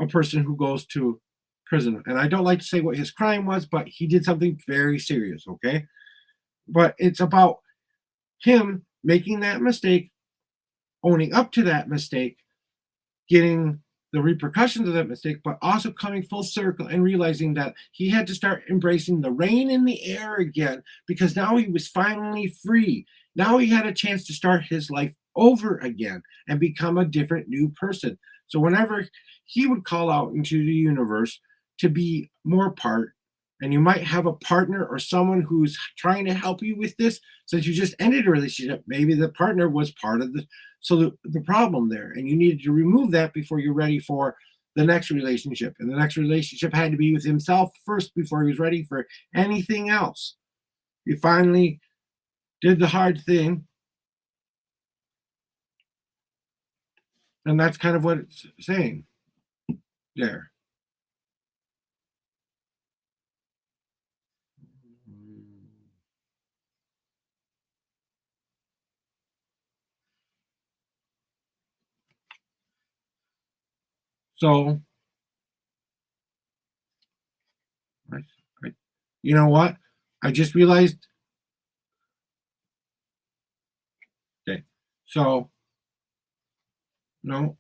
a person who goes to prison. And I don't like to say what his crime was, but he did something very serious, okay? But it's about him making that mistake, owning up to that mistake, getting the repercussions of that mistake, but also coming full circle and realizing that he had to start embracing the rain in the air again because now he was finally free. Now he had a chance to start his life over again and become a different new person. So whenever he would call out into the universe to be more part, and you might have a partner or someone who's trying to help you with this, since you just ended a relationship, maybe the partner was part of the problem there, and you needed to remove that before you're ready for the next relationship. And the next relationship had to be with himself first before he was ready for anything else. He finally did the hard thing, and that's kind of what it's saying there. So, you know what? I just realized. Okay, so no,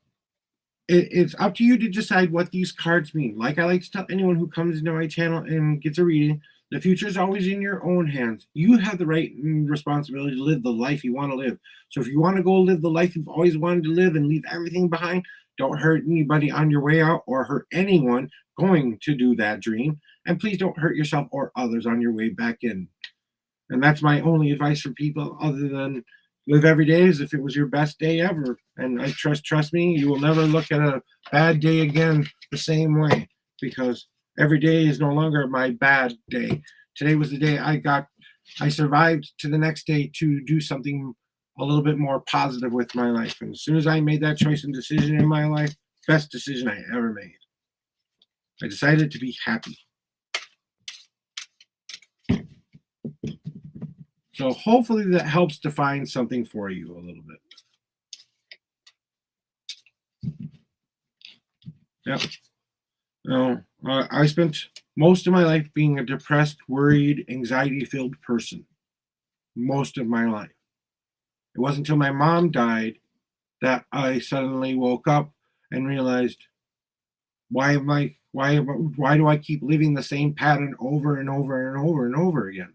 it's up to you to decide what these cards mean. Like I like to tell anyone who comes into my channel and gets a reading, the future is always in your own hands. You have the right and responsibility to live the life you want to live. So if you want to go live the life you've always wanted to live and leave everything behind, don't hurt anybody on your way out or hurt anyone going to do that dream. And please don't hurt yourself or others on your way back in. And that's my only advice for people, other than live every day as if it was your best day ever. And I trust me, you will never look at a bad day again the same way, because every day is no longer my bad day. Today was the day I survived to the next day to do something a little bit more positive with my life. And as soon as I made that choice and decision in my life, best decision I ever made. I decided to be happy. So hopefully that helps define something for you a little bit. Yep. Now, I spent most of my life being a depressed, worried, anxiety-filled person. Most of my life. It wasn't until my mom died that I suddenly woke up and realized, why do I keep living the same pattern over and over and over and over again?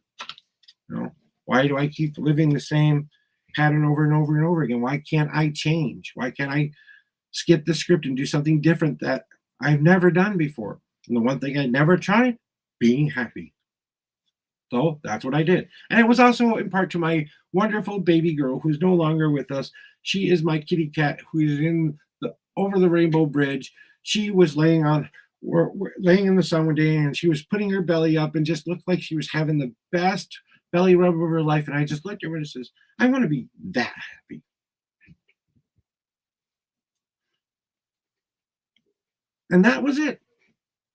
You know, Why do I keep living the same pattern over and over and over again? Why can't I change? Why can't I skip the script and do something different that I've never done before? And the one thing I never tried, being happy. So that's what I did. And it was also in part to my wonderful baby girl who's no longer with us. She is my kitty cat who is in the over the rainbow bridge. She was laying in the sun one day and she was putting her belly up and just looked like she was having the best belly rub of her life. And I just looked at her and says, I want to be that happy. And that was it.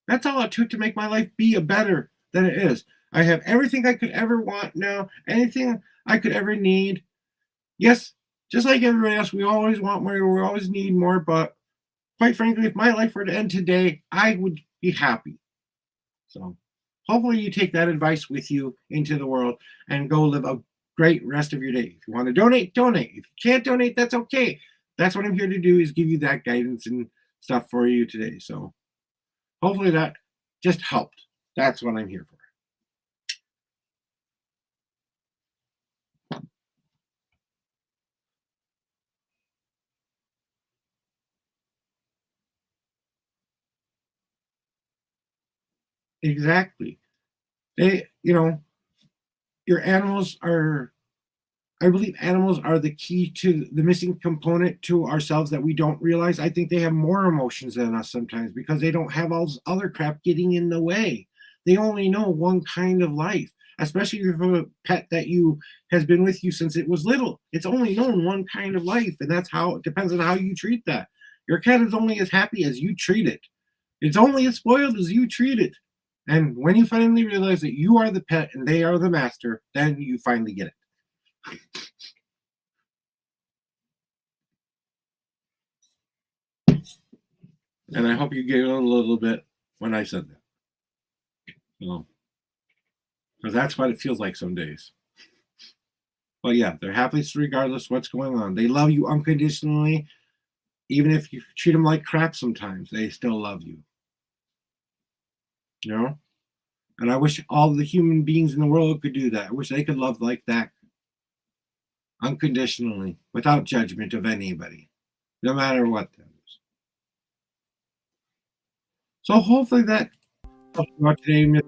That's all it took to make my life be a better than it is. I have everything I could ever want now, anything I could ever need. Yes, just like everybody else, we always want more, we always need more. But quite frankly, if my life were to end today, I would be happy. So hopefully you take that advice with you into the world and go live a great rest of your day. If you want to donate, donate. If you can't donate, that's okay. That's what I'm here to do, is give you that guidance and stuff for you today. So hopefully that just helped. That's what I'm here for. Exactly. Your animals are, I believe animals are the key to the missing component to ourselves that we don't realize. I think they have more emotions than us sometimes because they don't have all this other crap getting in the way. They only know one kind of life, especially if you have a pet that you has been with you since it was little. It's only known one kind of life, and that's how it depends on how you treat that. Your cat is only as happy as you treat it. It's only as spoiled as you treat it. And when you finally realize that you are the pet and they are the master, then you finally get it. And I hope you giggled a little bit when I said that. Because that's what it feels like some days. But yeah, they're happy regardless what's going on. They love you unconditionally. Even if you treat them like crap sometimes, they still love you. You know? And I wish all the human beings in the world could do that. I wish they could love like that. Unconditionally, without judgment of anybody. No matter what that is. So hopefully that helped you out today.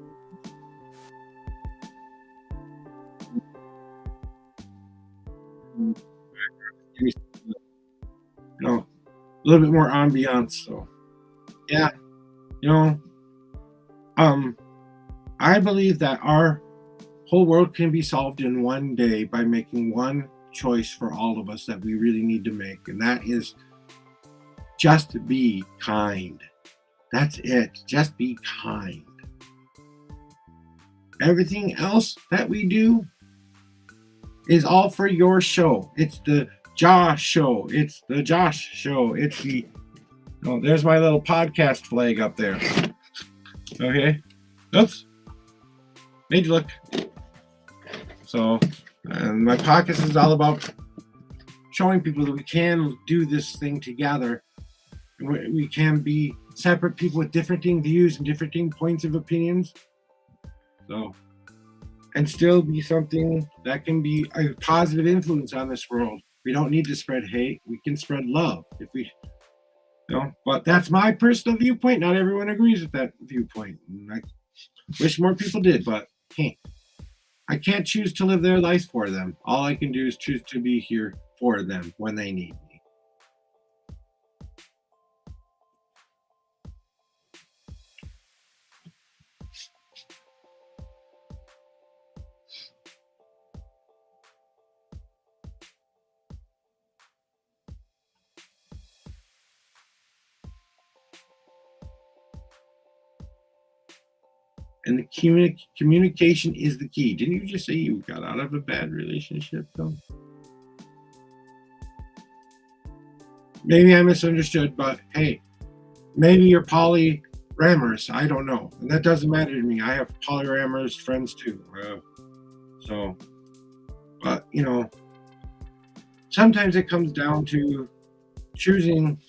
A little bit more ambiance. So yeah, I believe that our whole world can be solved in one day by making one choice for all of us that we really need to make, and that is just be kind. That's it. Just be kind. Everything else that we do is all for your show. It's the Josh show. It's the Josh show. It's the there's my little podcast flag up there. Okay. Oops. Made you look. So, and my podcast is all about showing people that we can do this thing together. We can be separate people with differing views and differing points of opinions. So, and still be something that can be a positive influence on this world. We don't need to spread hate. We can spread love if we, but that's my personal viewpoint. Not everyone agrees with that viewpoint. And I wish more people did, but I can't choose to live their life for them. All I can do is choose to be here for them when they need me. And the communication is the key. Didn't you just say you got out of a bad relationship, though? Maybe I misunderstood, but hey, maybe you're polyamorous. I don't know. And that doesn't matter to me. I have polyamorous friends too. But, sometimes it comes down to choosing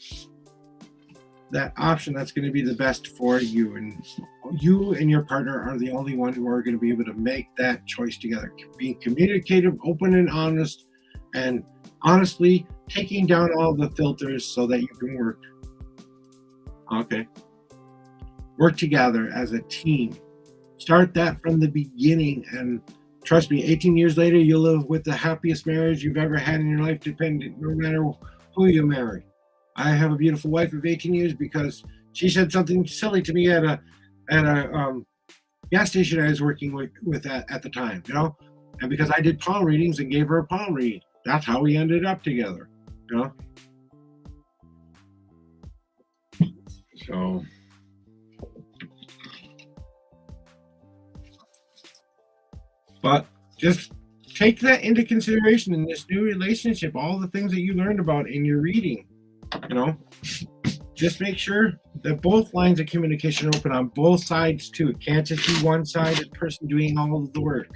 that option that's going to be the best for you. And you and your partner are the only one who are going to be able to make that choice together. Being communicative, open and honest, and honestly taking down all the filters so that you can work. Okay. Work together as a team. Start that from the beginning, and trust me, 18 years later, you'll live with the happiest marriage you've ever had in your life, depending no matter who you marry. I have a beautiful wife of 18 years because she said something silly to me at a gas station I was working with at the time, you know, and because I did palm readings and gave her a palm reading, that's how we ended up together, you know. So. But just take that into consideration in this new relationship, all the things that you learned about in your reading, you know. Just make sure that both lines of communication are open on both sides too. It can't just be one-sided person doing all of the work.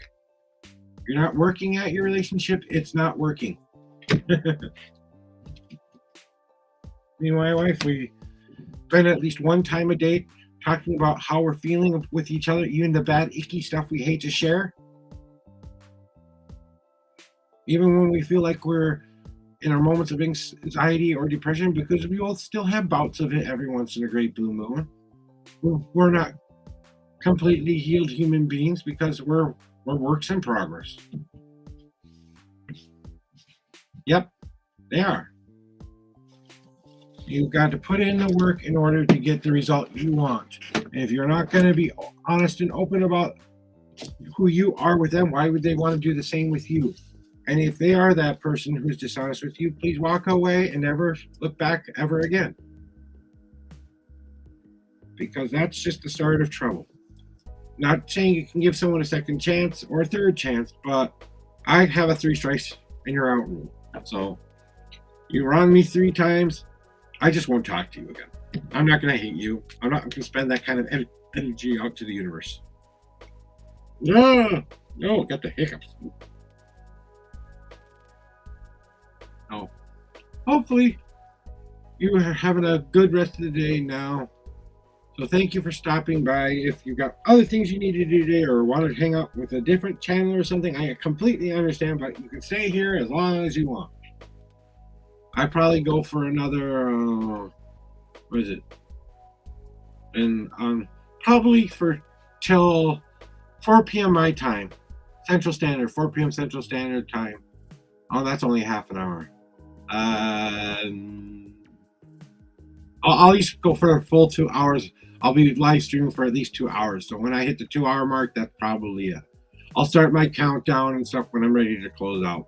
You're not working at your relationship, it's not working. Me and my wife, we spend at least one time a day talking about how we're feeling with each other, even the bad, icky stuff we hate to share. Even when we feel like we're in our moments of anxiety or depression, because we all still have bouts of it every once in a great blue moon. We're not completely healed human beings because we're works in progress. Yep, they are. You've got to put in the work in order to get the result you want. And if you're not going to be honest and open about who you are with them, why would they want to do the same with you? And if they are that person who's dishonest with you, please walk away and never look back ever again. Because that's just the start of trouble. Not saying you can give someone a second chance or a third chance, but I have a 3 strikes and you're out rule. So you wrong me 3 times, I just won't talk to you again. I'm not going to hate you. I'm not going to spend that kind of energy out to the universe. No, got the hiccups. Oh, hopefully you are having a good rest of the day now. So thank you for stopping by. If you've got other things you need to do today or want to hang out with a different channel or something, I completely understand, but you can stay here as long as you want. I probably go for another, what is it? And probably for till 4 p.m. my time, Central Standard, 4 p.m. Central Standard Time. Oh, that's only half an hour. I'll at least go for a full 2 hours. I'll be live streaming for at least 2 hours. So when I hit the 2 hour mark, that's probably it. I'll start my countdown and stuff when I'm ready to close out.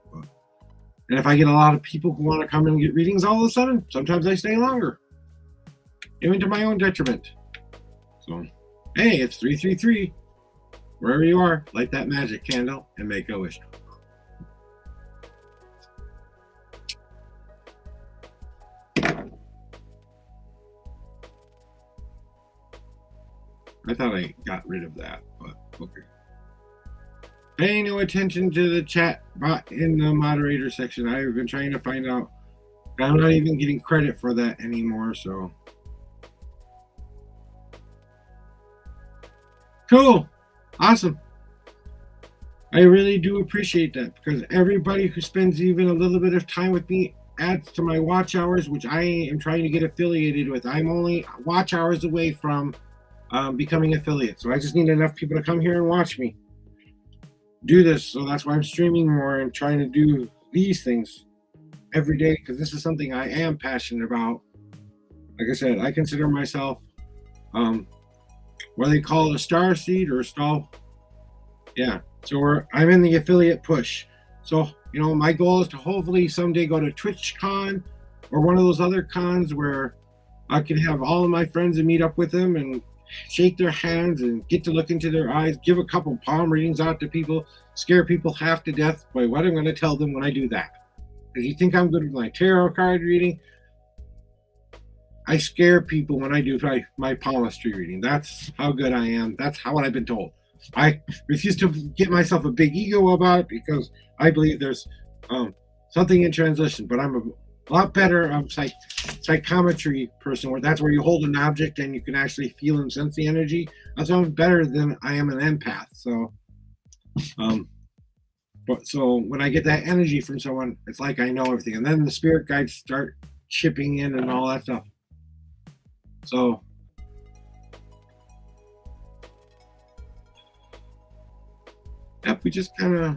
And if I get a lot of people who want to come and get readings all of a sudden, sometimes I stay longer, even to my own detriment. So, hey, it's 333. Wherever you are, light that magic candle and make a wish. I thought I got rid of that, but okay. Pay no attention to the chat bot in the moderator section. I've been trying to find out. I'm not even getting credit for that anymore, so. Cool. Awesome. I really do appreciate that, because everybody who spends even a little bit of time with me adds to my watch hours, which I am trying to get affiliated with. I'm only watch hours away from becoming affiliate. So I just need enough people to come here and watch me do this. So that's why I'm streaming more and trying to do these things every day, because this is something I am passionate about. Like I said, I consider myself what they call a star seed or a stall. Yeah. So I'm in the affiliate push. So, you know, my goal is to hopefully someday go to TwitchCon or one of those other cons where I can have all of my friends and meet up with them and shake their hands and get to look into their eyes, give a couple palm readings out to people, scare people half to death by what I'm going to tell them when I do that. Because you think I'm good with my tarot card reading, I scare people when I do my palmistry reading. That's how good I am. That's what I've been told. I refuse to get myself a big ego about it because I believe there's something in transition, but I'm a lot better psychometry person, where that's where you hold an object and you can actually feel and sense the energy. That sounds better than I am an empath. So, um, but so when I get that energy from someone, it's like I know everything, and then the spirit guides start chipping in and all that stuff. So, yep, we just kind of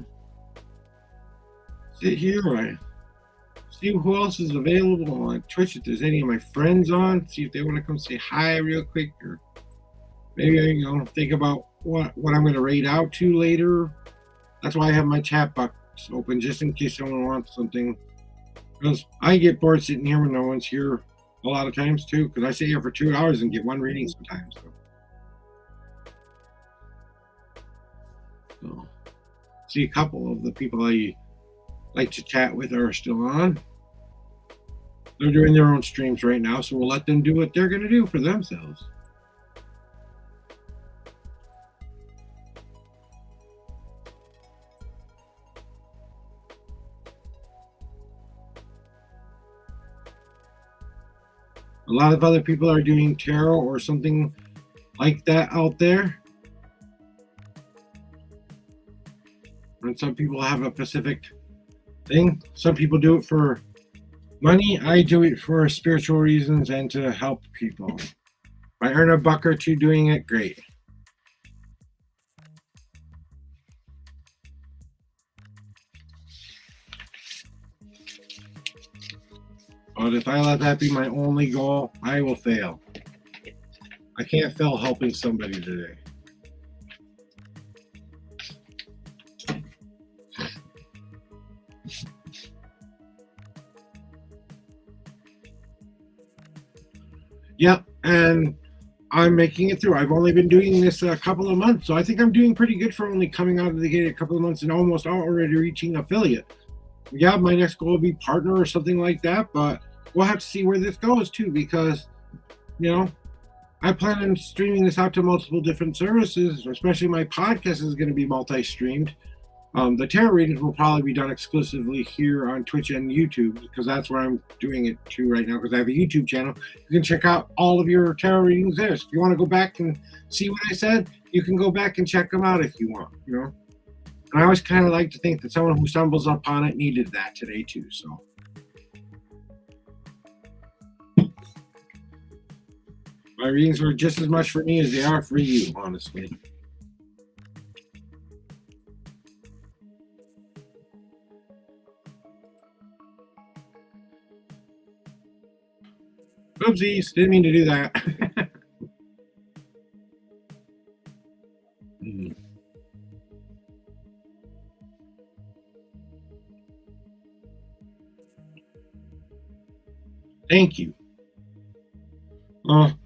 sit here. I see who else is available on Twitch. If there's any of my friends on, see if they want to come say hi real quick, or maybe I think about what I'm going to raid out to later. That's why I have my chat box open, just in case someone wants something. Because I get bored sitting here when no one's here a lot of times too. Because I sit here for 2 hours and get one reading sometimes. So see, a couple of the people I like to chat with are still on. They're doing their own streams right now, so we'll let them do what they're going to do for themselves. A lot of other people are doing tarot or something like that out there. And some people have a specific thing. Some people do it for money. I do it for spiritual reasons and to help people. If I earn $1 or $2 doing it, great. But if I let that be my only goal, I will fail. I can't fail helping somebody today. Yep, and I'm making it through. I've only been doing this a couple of months, so I think I'm doing pretty good for only coming out of the gate a couple of months and almost already reaching affiliate. Yeah, my next goal will be partner or something like that, but we'll have to see where this goes too, because, I plan on streaming this out to multiple different services, especially my podcast is going to be multi-streamed. The tarot readings will probably be done exclusively here on Twitch and YouTube, because that's where I'm doing it to right now, because I have a YouTube channel. You can check out all of your tarot readings there. So if you want to go back and see what I said, you can go back and check them out if you want, And I always kind of like to think that someone who stumbles upon it needed that today too, so. My readings were just as much for me as they are for you, honestly. Oopsies, didn't mean to do that. Thank you.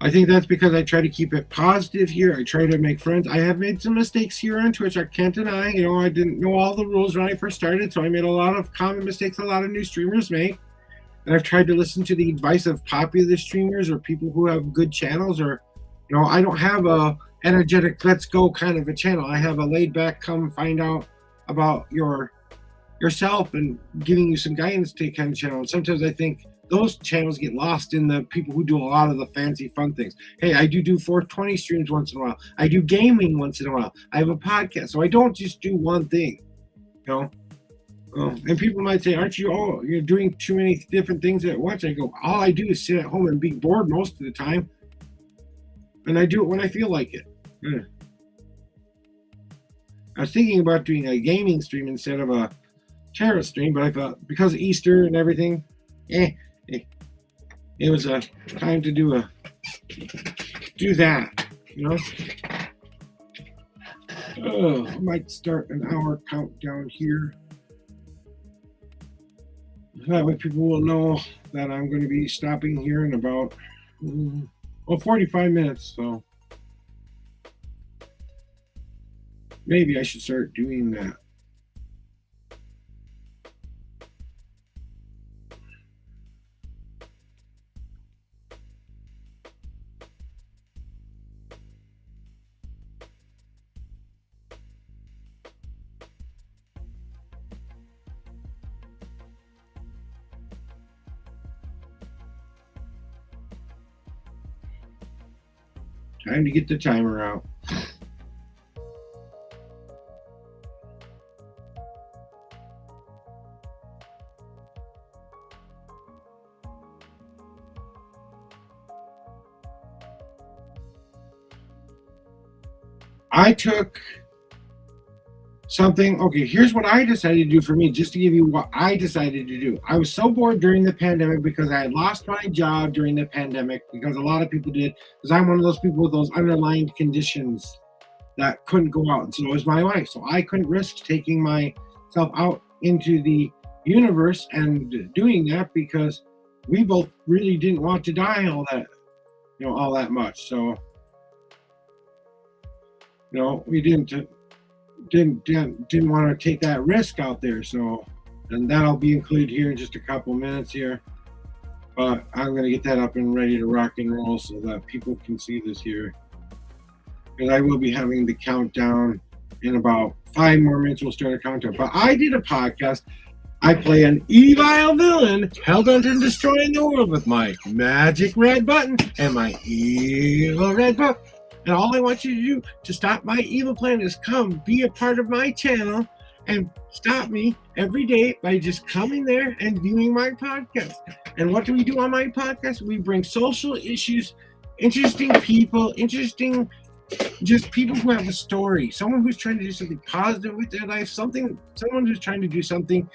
I think that's because I try to keep it positive here. I try to make friends. I have made some mistakes here on Twitch. I can't deny. I didn't know all the rules when I first started, so I made a lot of common mistakes a lot of new streamers make. And I've tried to listen to the advice of popular streamers or people who have good channels, or, I don't have a energetic, let's go kind of a channel. I have a laid back, come find out about yourself and giving you some guidance to kind of channel. And sometimes I think those channels get lost in the people who do a lot of the fancy fun things. Hey, I do 420 streams once in a while. I do gaming once in a while. I have a podcast. So I don't just do one thing, and people might say, aren't you you're doing too many different things at once? I go, all I do is sit at home and be bored most of the time. And I do it when I feel like it. I was thinking about doing a gaming stream instead of a tarot stream, but I thought because of Easter and everything, it was a time to do that, I might start an hour countdown here. That way people will know that I'm going to be stopping here in about 45 minutes, so maybe I should start doing that. Time to get the timer out. I took something. Okay, here's what I decided to do for me, just to give you what I decided to do. I was so bored during the pandemic because I had lost my job during the pandemic, because a lot of people did, because I'm one of those people with those underlying conditions that couldn't go out. And so was my wife. So I couldn't risk taking myself out into the universe and doing that, because we both really didn't want to die all that much. So, we didn't want to take that risk out there. So, and that'll be included here in just a couple minutes here. But I'm going to get that up and ready to rock and roll so that people can see this here. Because I will be having the countdown in about 5 more minutes. We'll start a countdown. But I did a podcast. I play an evil villain hell bent on destroying the world with my magic red button and my evil red book. And all I want you to do to stop my evil plan is come be a part of my channel and stop me every day by just coming there and viewing my podcast. And what do we do on my podcast? We bring social issues, interesting people, just people who have a story, someone who's trying to do something positive with their life, someone who's trying to do something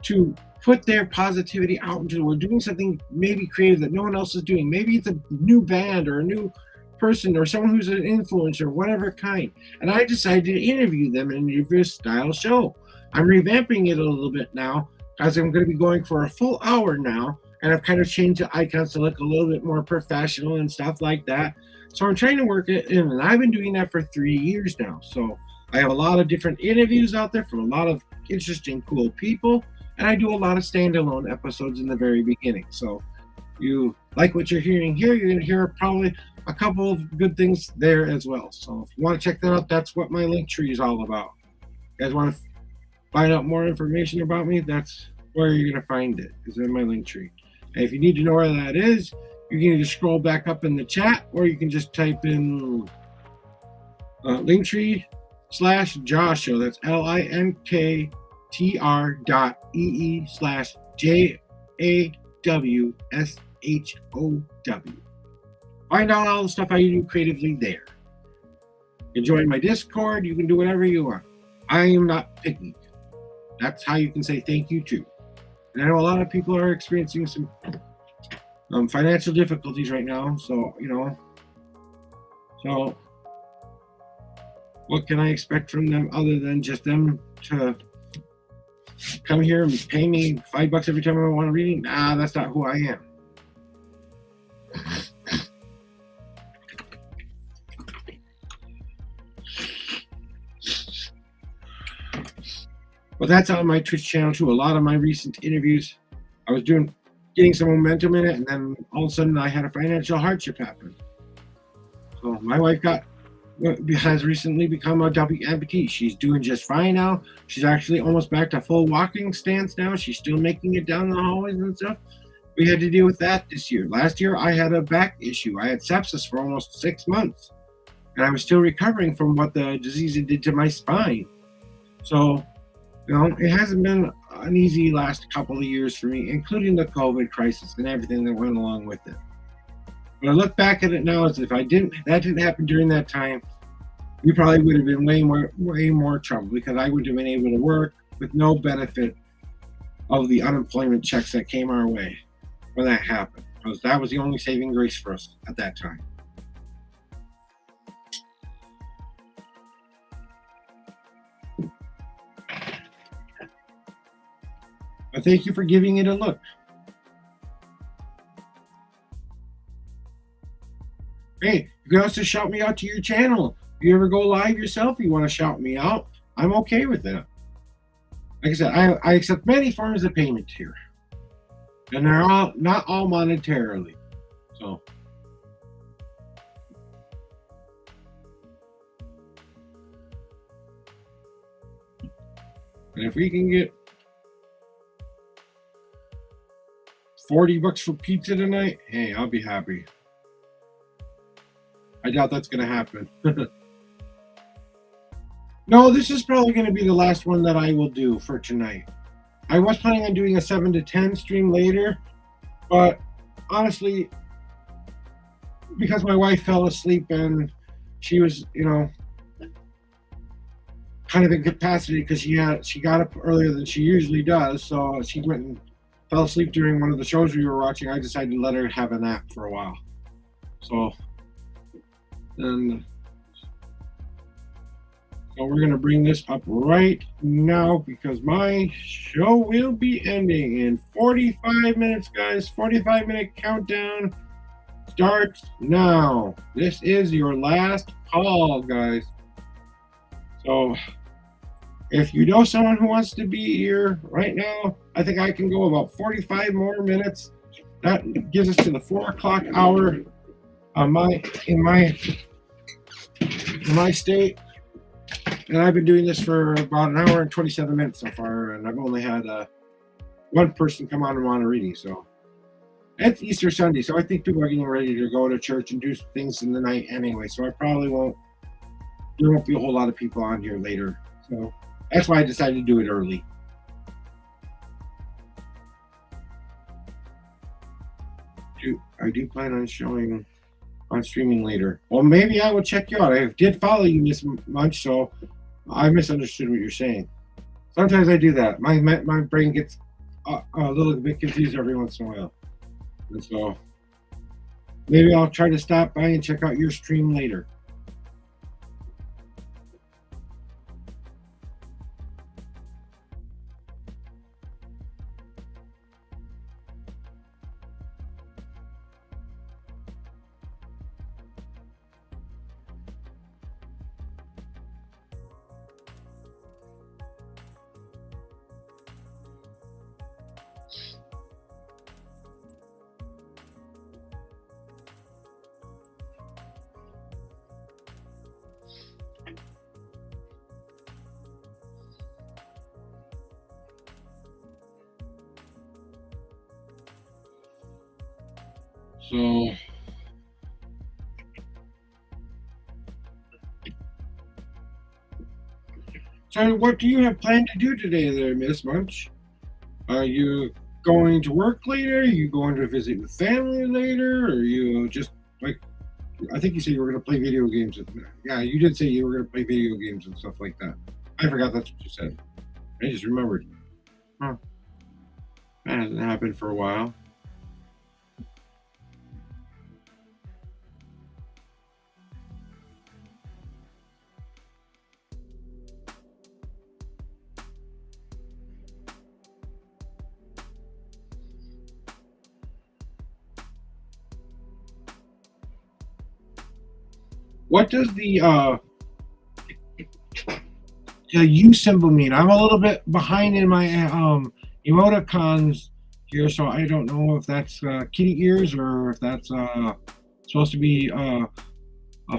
to put their positivity out into the world, doing something maybe creative that no one else is doing. Maybe it's a new band or a new person or someone who's an influencer, whatever kind. And I decided to interview them in an interview style show. I'm revamping it a little bit now, as I'm going to be going for a full hour now, and I've kind of changed the icons to look a little bit more professional and stuff like that. So I'm trying to work it in, and I've been doing that for 3 years now. So I have a lot of different interviews out there from a lot of interesting, cool people, and I do a lot of standalone episodes in the very beginning. So you like what you're hearing here, you're going to hear probably a couple of good things there as well. So if you want to check that out, that's what my link tree is all about. You guys want to find out more information about me, that's where you're going to find it, is in my link tree. And if you need to know where that is, you can either scroll back up in the chat, or you can just type in linktree/Josh Show. That's linktr.ee/JAWSHOW. Find out all the stuff I do creatively there. You can join my Discord. You can do whatever you want. I am not picky. That's how you can say thank you too. And I know a lot of people are experiencing some financial difficulties right now. So, so what can I expect from them other than just them to come here and pay me $5 every time I want to read? Nah, that's not who I am. But that's on my Twitch channel too. A lot of my recent interviews, I was getting some momentum in it, and then all of a sudden I had a financial hardship happen. So my wife has recently become a double amputee. She's doing just fine now. She's actually almost back to full walking stance now. She's still making it down the hallways and stuff. We had to deal with that this year. Last year I had a back issue. I had sepsis for almost 6 months, and I was still recovering from what the disease did to my spine. So, it hasn't been an easy last couple of years for me, including the COVID crisis and everything that went along with it. When I look back at it now, as if that didn't happen during that time, we probably would have been way more trouble, because I would have been able to work with no benefit of the unemployment checks that came our way when that happened, because that was the only saving grace for us at that time. But thank you for giving it a look. Hey, you can also shout me out to your channel. If you ever go live yourself, you want to shout me out, I'm okay with that. Like I said, I accept many forms of payment here. And they're not all monetarily. So. And if we can get $40 for pizza tonight, hey, I'll be happy. I doubt that's going to happen. No, this is probably going to be the last one that I will do for tonight. I was planning on doing a 7 to 10 stream later, but honestly, because my wife fell asleep and she was, kind of incapacitated because she got up earlier than she usually does, so she went and fell asleep during one of the shows we were watching. I decided to let her have a nap for a while. So we're going to bring this up right now because my show will be ending in 45 minutes, guys. 45-minute countdown starts now. This is your last call, guys. So if you know someone who wants to be here right now, I think I can go about 45 more minutes. That gives us to the 4 o'clock hour in my state. And I've been doing this for about an hour and 27 minutes so far, and I've only had one person come on and want a reading. So it's Easter Sunday, so I think people are getting ready to go to church and do things in the night anyway. So I probably there won't be a whole lot of people on here later. So that's why I decided to do it early. I do plan on streaming later. Well, maybe I will check you out. I did follow you this much, so I misunderstood what you're saying. Sometimes I do that. My brain gets a little bit confused every once in a while. And so maybe I'll try to stop by and check out your stream later. So what do you have planned to do today there, Miss Munch? Are you going to work later? Are you going to visit with family later? Or are you just I think you said you were going to play video games. Yeah, you did say you were going to play video games and stuff like that. I forgot that's what you said. I just remembered. Huh. That hasn't happened for a while. What does the U symbol mean? I'm a little bit behind in my emoticons here, so I don't know if that's kitty ears or if that's supposed to be a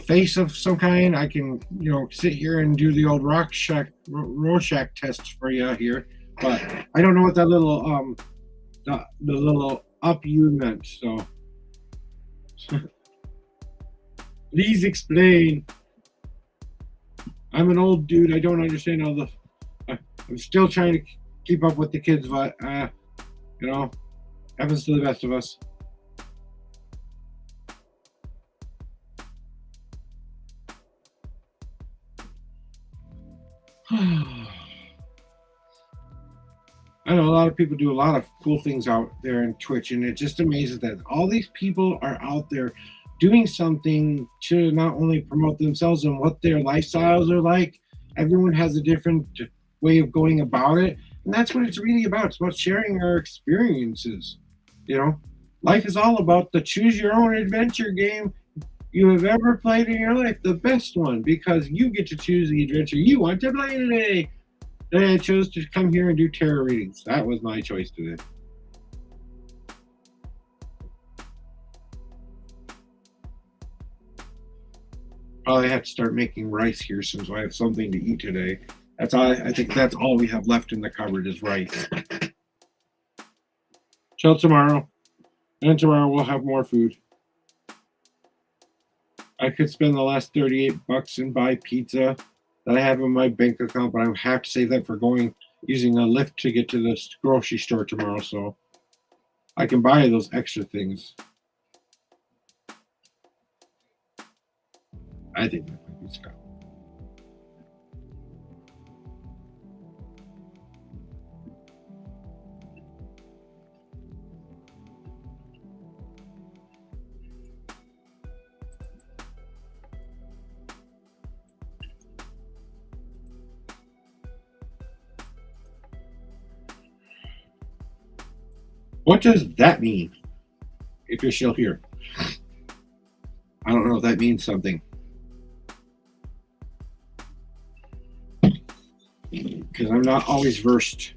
face of some kind. I can sit here and do the old Rorschach test for you here, but I don't know what that little the little up U meant. So. Please explain. I'm an old dude. I don't understand all the. I'm still trying to keep up with the kids, but happens to the best of us. I know a lot of people do a lot of cool things out there in Twitch, and it just amazes that all these people are out there doing something to not only promote themselves and what their lifestyles are like. Everyone has a different way of going about it, and that's what it's really about. It's about sharing our experiences. Life is all about the choose your own adventure game you have ever played in your life, the best one, because you get to choose the adventure you want to play today. And I chose to come here and do tarot readings. That was my choice today. Probably have to start making rice here since I have something to eat today. That's all. I think that's all we have left in the cupboard is rice. Till tomorrow, and tomorrow we'll have more food. I could spend the last 38 bucks and buy pizza that I have in my bank account, but I have to save that for going using a Lyft to get to the grocery store tomorrow, so I can buy those extra things. I think that might be Scott. What does that mean? If you're still here, I don't know if that means something. Because I'm not always versed.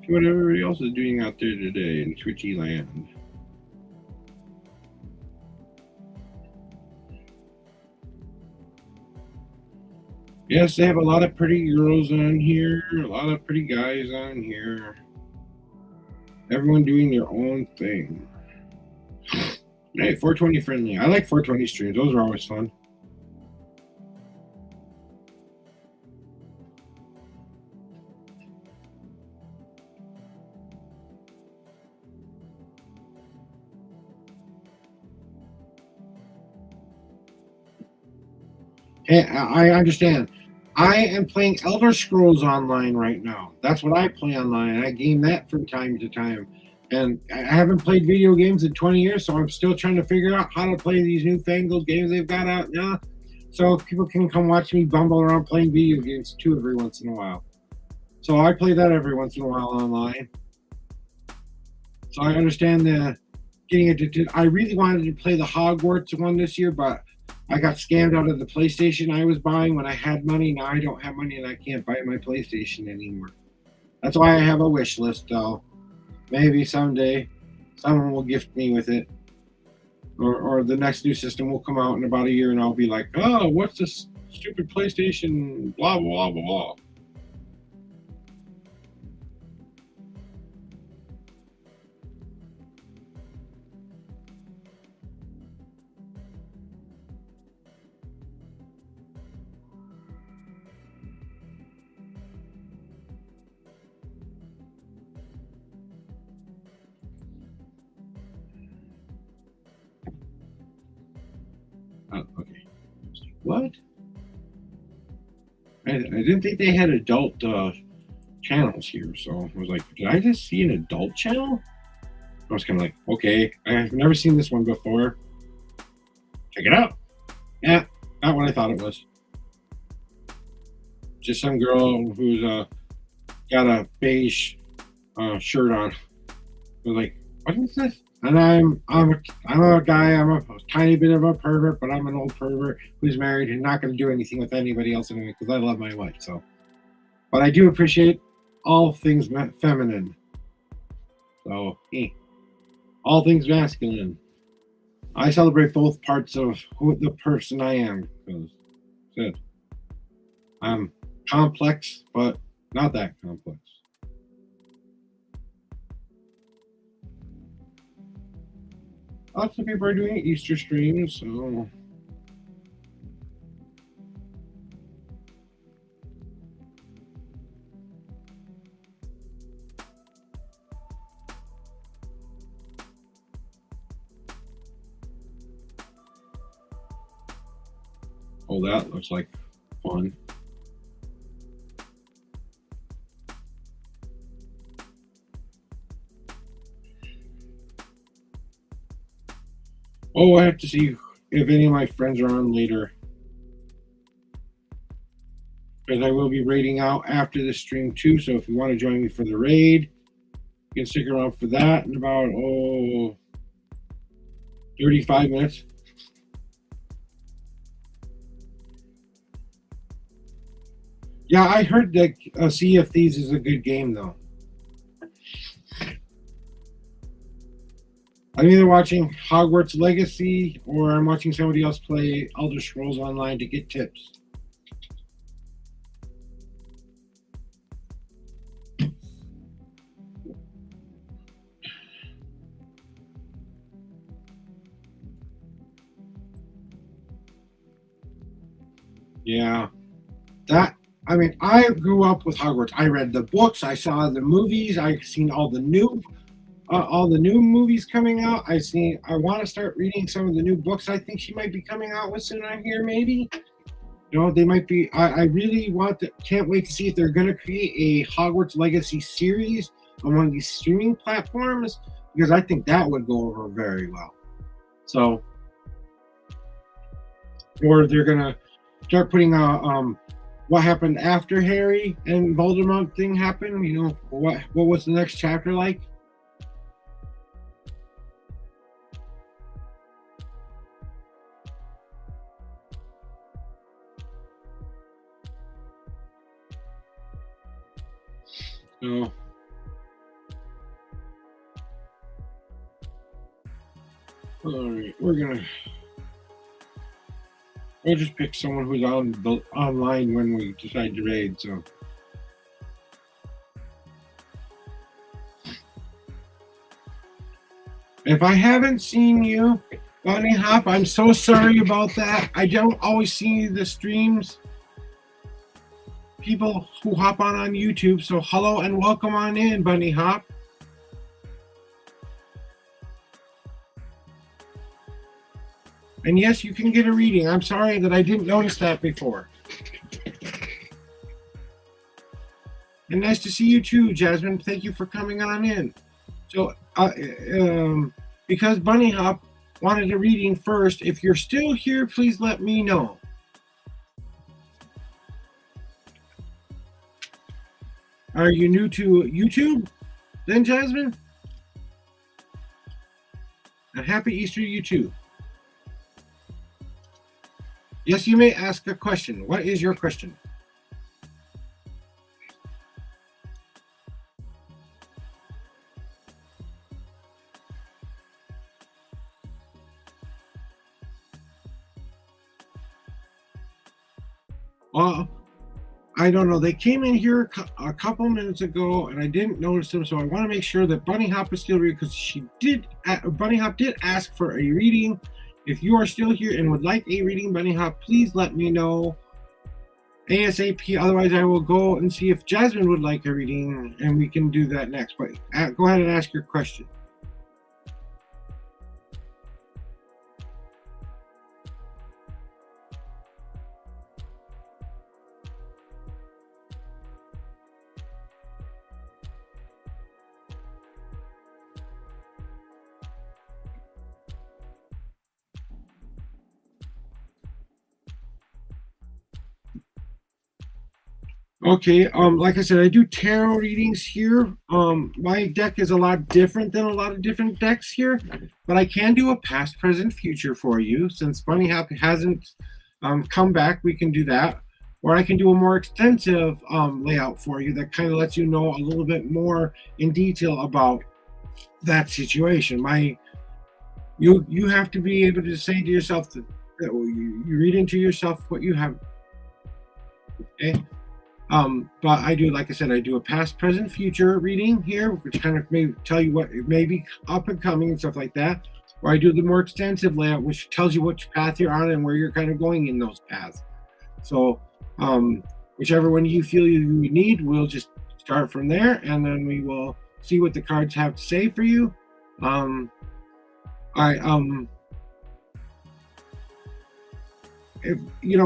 What everybody else is doing out there today in Twitchy land. Yes, they have a lot of pretty girls on here, a lot of pretty guys on here. Everyone doing their own thing. Hey, 420 friendly. I like 420 streams. Those are always fun. Hey, I understand. I am playing Elder Scrolls Online right now. That's what I play online. I game that from time to time. And I haven't played video games in 20 years, so I'm still trying to figure out how to play these newfangled games they've got out now. So people can come watch me bumble around playing video games too every once in a while. So I play that every once in a while online. So I understand the getting addicted. I really wanted to play the Hogwarts one this year, but I got scammed out of the PlayStation I was buying when I had money. Now I don't have money and I can't buy my PlayStation anymore. That's why I have a wish list, though. Maybe someday someone will gift me with it. Or the next new system will come out in about a year and I'll be like, oh, what's this stupid PlayStation? Blah, blah, blah, blah. Oh, okay. What? I didn't think they had adult channels here, so I was like, did I just see an adult channel? I was kind of like, okay, I've never seen this one before. Check it out. Yeah, not what I thought it was. Just some girl who's got a beige shirt on. I was like, what is this? And I'm a guy. I'm a tiny bit of a pervert, but I'm an old pervert who's married and not going to do anything with anybody else anyway because I love my wife. So, but I do appreciate all things feminine. So, all things masculine. I celebrate both parts of who the person I am because I'm complex, but not that complex. Lots of people are doing Easter streams, so. Oh, that looks like fun. Oh, I have to see if any of my friends are on later. Because I will be raiding out after the stream too. So if you want to join me for the raid, you can stick around for that in about 35 minutes. Yeah, I heard that Sea of Thieves is a good game though. I'm either watching Hogwarts Legacy or I'm watching somebody else play Elder Scrolls Online to get tips. Yeah, I grew up with Hogwarts. I read the books, I saw the movies, I've seen all the new movies coming out. I want to start reading some of the new books I think she might be coming out with soon on here, maybe. They might be. I really can't wait to see if they're going to create a Hogwarts Legacy series on one of these streaming platforms, because I think that would go over very well. So, or they're going to start putting what happened after Harry and Voldemort thing happened. What was the next chapter like? So, all right, we'll just pick someone who's online when we decide to raid. So, if I haven't seen you, Bunny Hop, I'm so sorry about that. I don't always see the streams. People who hop on YouTube. So hello and welcome on in, Bunny Hop. And yes, you can get a reading. I'm sorry that I didn't notice that before. And nice to see you too, Jasmine. Thank you for coming on in. So, because Bunny Hop wanted a reading first, if you're still here, please let me know. Are you new to YouTube then, Jasmine? And happy Easter, you too. Yes, you may ask a question. What is your question? I don't know. They came in here a couple minutes ago, and I didn't notice them, so I want to make sure that Bunny Hop is still here, because Bunny Hop did ask for a reading. If you are still here and would like a reading, Bunny Hop, please let me know ASAP. Otherwise, I will go and see if Jasmine would like a reading, and we can do that next. But go ahead and ask your question. Okay, like I said, I do tarot readings here. My deck is a lot different than a lot of different decks here, but I can do a past, present, future for you. Since Bunny Hop hasn't come back, we can do that. Or I can do a more extensive layout for you that kind of lets you know a little bit more in detail about that situation. You have to be able to say to yourself that you read into yourself what you have. Okay. But I do, like I said, I do a past, present, future reading here, which kind of may tell you what it may be up and coming and stuff like that. Or I do the more extensive layout, which tells you which path you're on and where you're kind of going in those paths. So, whichever one you feel you need, we'll just start from there, and then we will see what the cards have to say for you.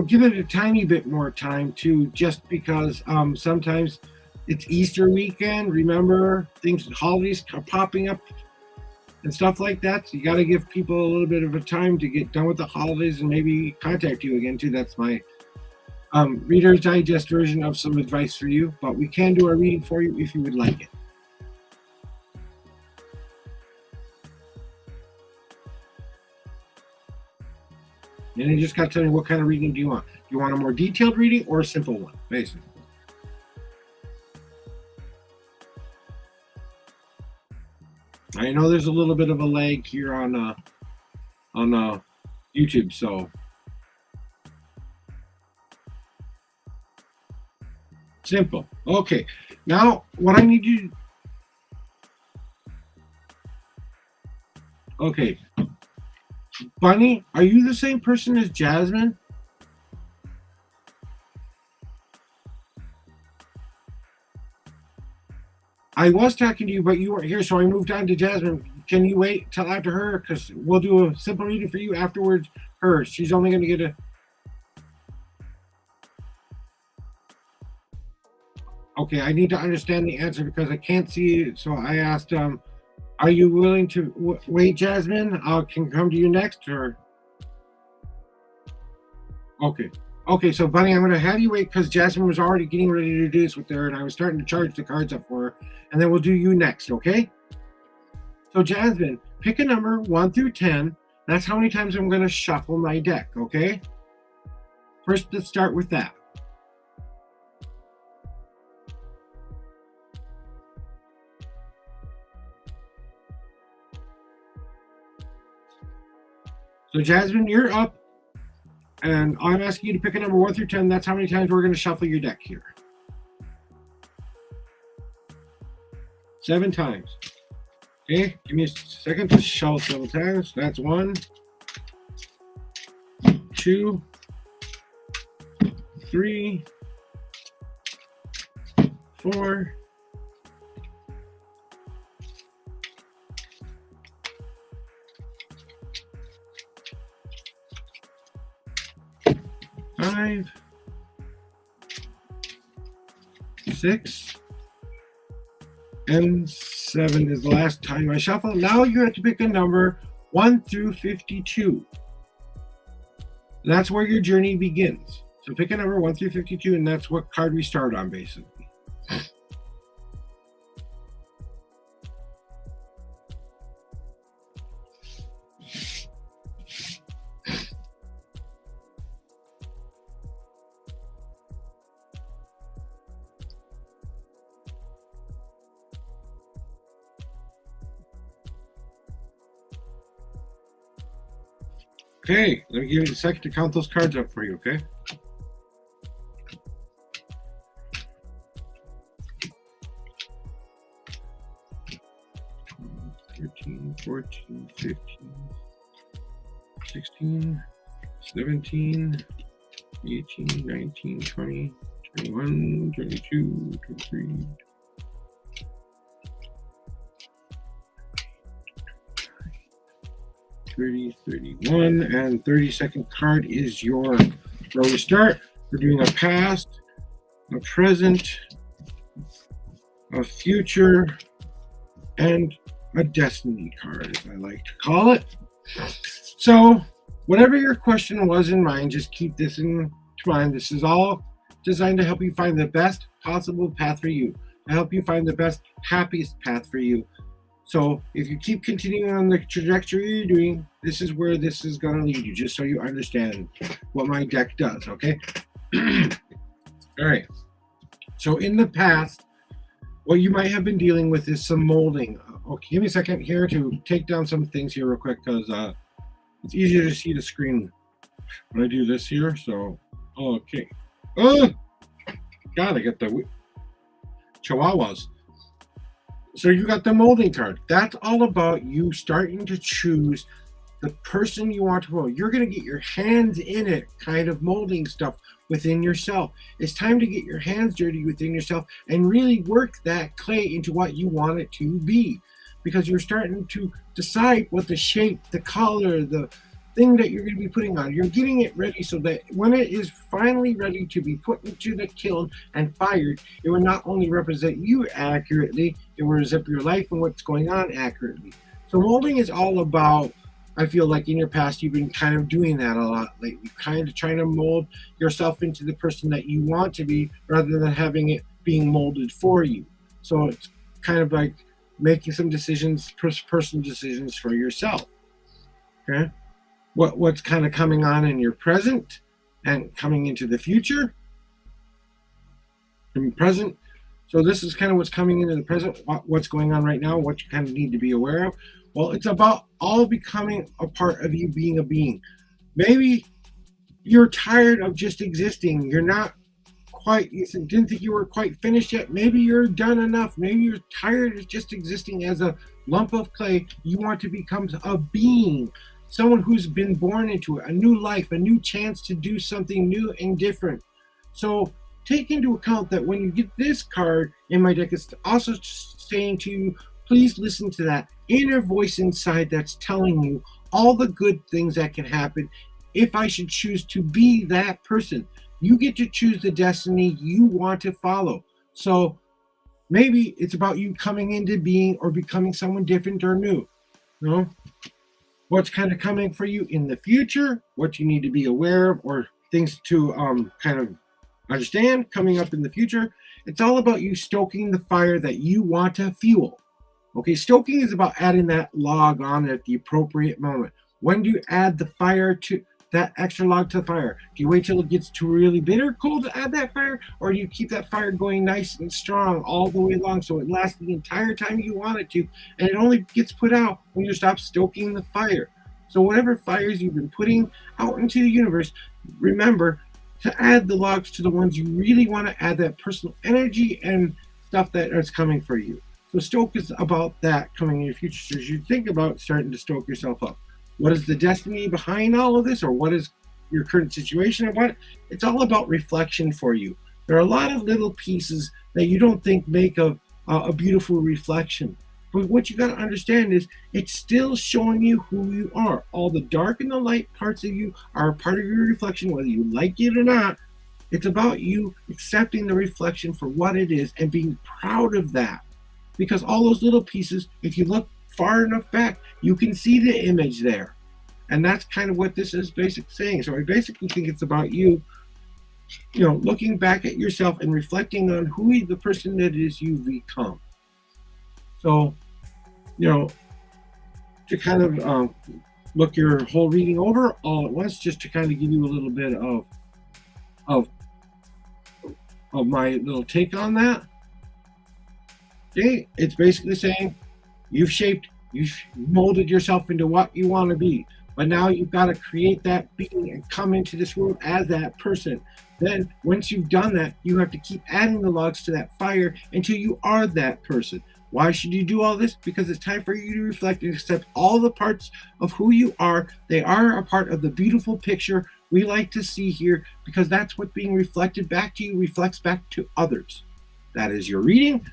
Give it a tiny bit more time too, just because sometimes it's Easter weekend. Remember, holidays are popping up and stuff like that. So you got to give people a little bit of a time to get done with the holidays and maybe contact you again too. That's my Reader's Digest version of some advice for you, but we can do a reading for you if you would like it. And you just got to tell me what kind of reading do you want. Do you want a more detailed reading or a simple one, basically? I know there's a little bit of a lag here on YouTube, so simple. Okay, now what I need you. Okay, Bunny, are you the same person as Jasmine? I was talking to you, but you weren't here, so I moved on to Jasmine. Can you wait till after her? Because we'll do a simple reading for you afterwards. Her, she's only going to get a. Okay, I need to understand the answer because I can't see it. So I asked, are you willing to wait, Jasmine? I can come to you next, or? Okay. Okay, so Bunny, I'm going to have you wait because Jasmine was already getting ready to do this with her, and I was starting to charge the cards up for her, and then we'll do you next, okay? So Jasmine, pick a number 1 through 10. That's how many times I'm going to shuffle my deck, okay? First, let's start with that. So Jasmine, you're up. And I'm asking you to pick a number 1 through 10. That's how many times we're going to shuffle your deck here. 7 times. Okay, give me a second to shuffle 7 times. That's 1, 2, 3, 4, 5, 6, and 7 is the last time I shuffle. Now you have to pick a number 1 through 52. That's where your journey begins. So pick a number 1 through 52, and that's what card we start on, basically. Okay, let me give you a second to count those cards up for you, okay? Thirteen, 14, 15, 16, 17, 18, 19, 20, 21, 22, 23, 30, 31, and 32nd card is your where we start. We're doing a past, a present, a future, and a destiny card, as I like to call it. So whatever your question was in mind, just keep this in mind. This is all designed to help you find the best possible path for you, to help you find the best, happiest path for you. So if you keep continuing on the trajectory you're doing, this is where this is going to lead you, just so you understand what my deck does, okay? All right. So in the past, what you might have been dealing with is some molding. Okay, give me a second here to take down some things here real quick because it's easier to see the screen when I do this here. So, okay. Oh, God, I got the chihuahuas. So you got the molding card. That's all about you starting to choose the person you want to mold. You're going to get your hands in it, kind of molding stuff within yourself. It's time to get your hands dirty within yourself and really work that clay into what you want it to be, because you're starting to decide what the shape, the color, the thing that you're going to be putting on. You're getting it ready so that when it is finally ready to be put into the kiln and fired, it will not only represent you accurately, it will represent your life and what's going on accurately. So molding is all about, I feel like in your past, you've been kind of doing that a lot lately, kind of trying to mold yourself into the person that you want to be rather than having it being molded for you. So it's kind of like making some decisions, personal decisions for yourself. Okay. What's kind of coming on in your present and coming into the future and present. So this is kind of what's coming into the present, what's going on right now, what you kind of need to be aware of. Well, it's about all becoming a part of you being a being. Maybe you're tired of just existing. You're not quite, you didn't think you were quite finished yet. Maybe you're done enough. Maybe you're tired of just existing as a lump of clay. You want to become a being, someone who's been born into it, a new life, a new chance to do something new and different. So take into account that when you get this card in my deck, it's also saying to you, please listen to that inner voice inside that's telling you all the good things that can happen if I should choose to be that person. You get to choose the destiny you want to follow. So maybe it's about you coming into being or becoming someone different or new. You know? What's kind of coming for you in the future, what you need to be aware of, or things to kind of understand coming up in the future. It's all about you stoking the fire that you want to fuel. Okay, stoking is about adding that log on at the appropriate moment. When do you add the fire to that extra log to the fire? Do you wait till it gets too really bitter cold to add that fire? Or do you keep that fire going nice and strong all the way along so it lasts the entire time you want it to, and it only gets put out when you stop stoking the fire? So whatever fires you've been putting out into the universe, remember to add the logs to the ones you really want to add that personal energy and stuff that is coming for you. So stoke is about that coming in your future. So as you think about starting to stoke yourself up, what is the destiny behind all of this, or what is your current situation about it? It's all about reflection for you. There are a lot of little pieces that you don't think make a beautiful reflection. But what you got to understand is it's still showing you who you are. All the dark and the light parts of you are a part of your reflection, whether you like it or not. It's about you accepting the reflection for what it is and being proud of that. Because all those little pieces, if you look far enough back, you can see the image there. And that's kind of what this is basically saying. So I basically think it's about you, looking back at yourself and reflecting on who the person that is you've become. So, to kind of look your whole reading over all at once, just to kind of give you a little bit of my little take on that. Okay, it's basically saying you've molded yourself into what you want to be, but now you've got to create that being and come into this world as that person. Then once you've done that, you have to keep adding the logs to that fire until you are that person. Why should you do all this? Because it's time for you to reflect and accept all the parts of who you are. They are a part of the beautiful picture we like to see here, because that's what being reflected back to you reflects back to others. That is your reading.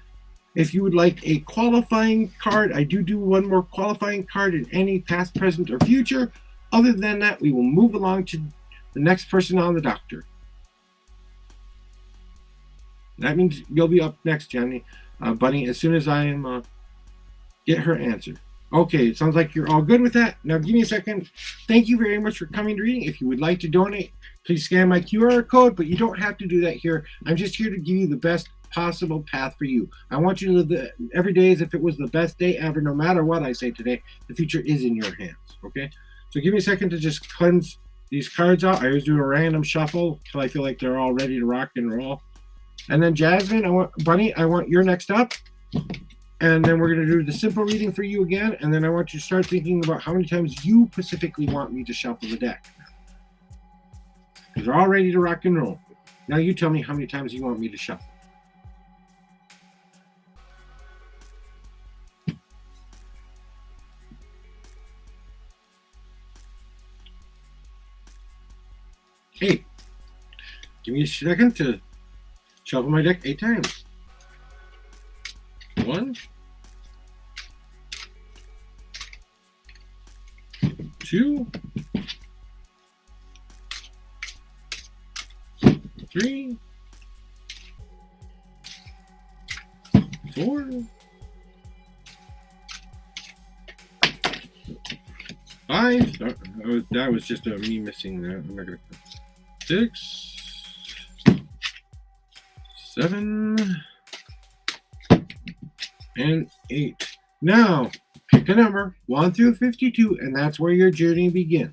If you would like a qualifying card, I do one more qualifying card in any past, present, or future. Other than that, we will move along to the next person on the doctor. That means you'll be up next, Jenny. Bunny, as soon as I am get her answer. Okay, it sounds like you're all good with that. Now give me a second. Thank you very much for coming to reading. If you would like to donate, please scan my QR code, but you don't have to do that here. I'm just here to give you the best possible path for you. I want you to live every day as if it was the best day ever, no matter what I say today. The future is in your hands, okay? So give me a second to just cleanse these cards out. I always do a random shuffle until I feel like they're all ready to rock and roll. And then Jasmine, Bunny, I want your next up. And then we're going to do the simple reading for you again. And then I want you to start thinking about how many times you specifically want me to shuffle the deck. Because they're all ready to rock and roll. Now you tell me how many times you want me to shuffle. Hey, give me a second to shuffle my deck 8 times. 1, 2, 3, 4, 5. That was just me missing that. I'm not gonna. 6, 7, and 8. Now pick a number 1 through 52, and that's where your journey begins.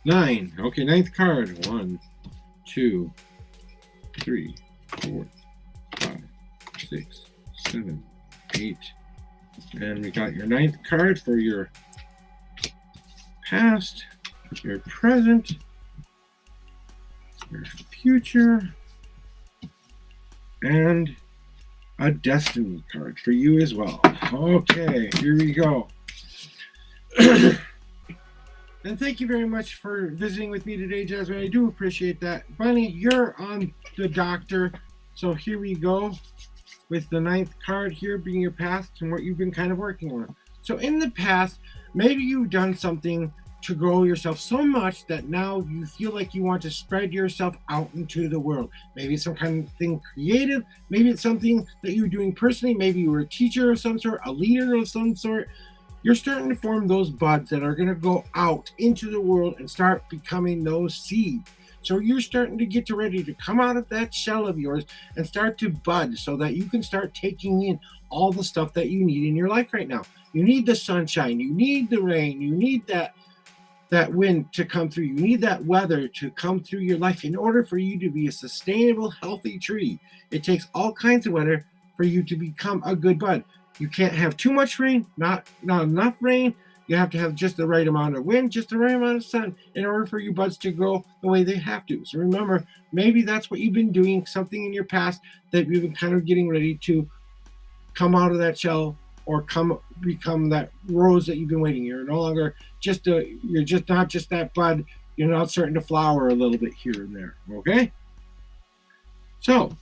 Nine. Okay, ninth card. 1, 2, 3, 4, 5, 6, 7, 8. And we got your ninth card for your past, your present, your future, and a destiny card for you as well. Okay, here we go. And thank you very much for visiting with me today, Jasmine. I do appreciate that. Bunny, you're on the doctor. So here we go with the ninth card here being your past and what you've been kind of working on. So in the past, maybe you've done something to grow yourself so much that now you feel like you want to spread yourself out into the world. Maybe it's some kind of thing creative. Maybe it's something that you're doing personally. Maybe you were a teacher of some sort, a leader of some sort. You're starting to form those buds that are going to go out into the world and start becoming those seeds. So you're starting to get ready to come out of that shell of yours and start to bud so that you can start taking in all the stuff that you need in your life right now. You need the sunshine, you need the rain, you need that wind to come through, you need that weather to come through your life in order for you to be a sustainable, healthy tree. It takes all kinds of weather for you to become a good bud. You can't have too much rain, not enough rain. You have to have just the right amount of wind, just the right amount of sun in order for your buds to grow the way they have to. So remember, maybe that's what you've been doing, something in your past that you've been kind of getting ready to come out of that shell or become that rose that you've been waiting. You're no longer you're just not just that bud. You're now starting to flower a little bit here and there, okay? So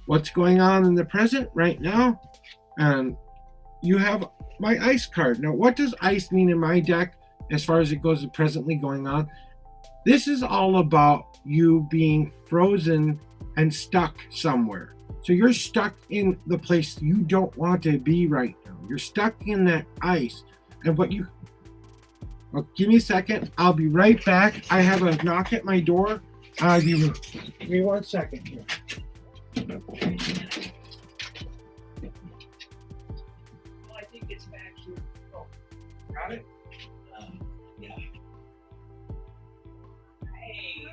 what's going on in the present right now? And you have my ice card. Now, what does ice mean in my deck as far as it goes presently going on? This is all about you being frozen and stuck somewhere. So you're stuck in the place you don't want to be right now. You're stuck in that ice. And well, give me a second. I'll be right back. I have a knock at my door. Give me 1 second here. It's back here. Oh, got it? Yeah. Hey.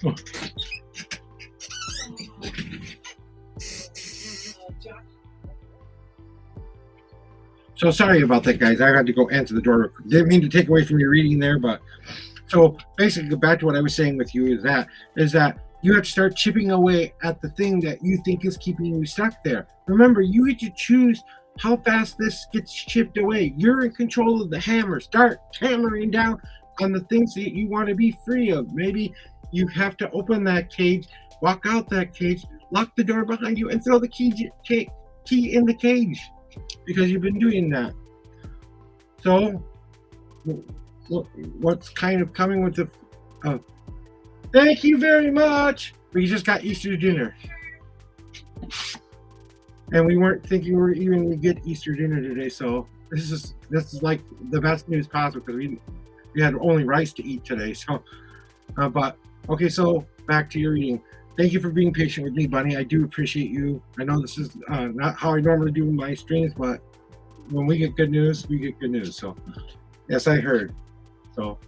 Oh. So sorry about that, guys. I had to go answer the door. Didn't mean to take away from your reading there, but so basically, back to what I was saying with you is that you have to start chipping away at the thing that you think is keeping you stuck there. Remember, you get to choose how fast this gets chipped away. You're in control of the hammer. Start hammering down on the things that you want to be free of. Maybe you have to open that cage, walk out that cage, lock the door behind you, and throw the key in the cage because you've been doing that. So what's kind of coming with the... Thank you very much. We just got Easter dinner. And we weren't thinking we were even going to get Easter dinner today, so this is like the best news possible because we had only rice to eat today. So, but okay, so back to your reading. Thank you for being patient with me, Bunny. I do appreciate you. I know this is not how I normally do my streams, but when we get good news, we get good news. So, yes, I heard. So,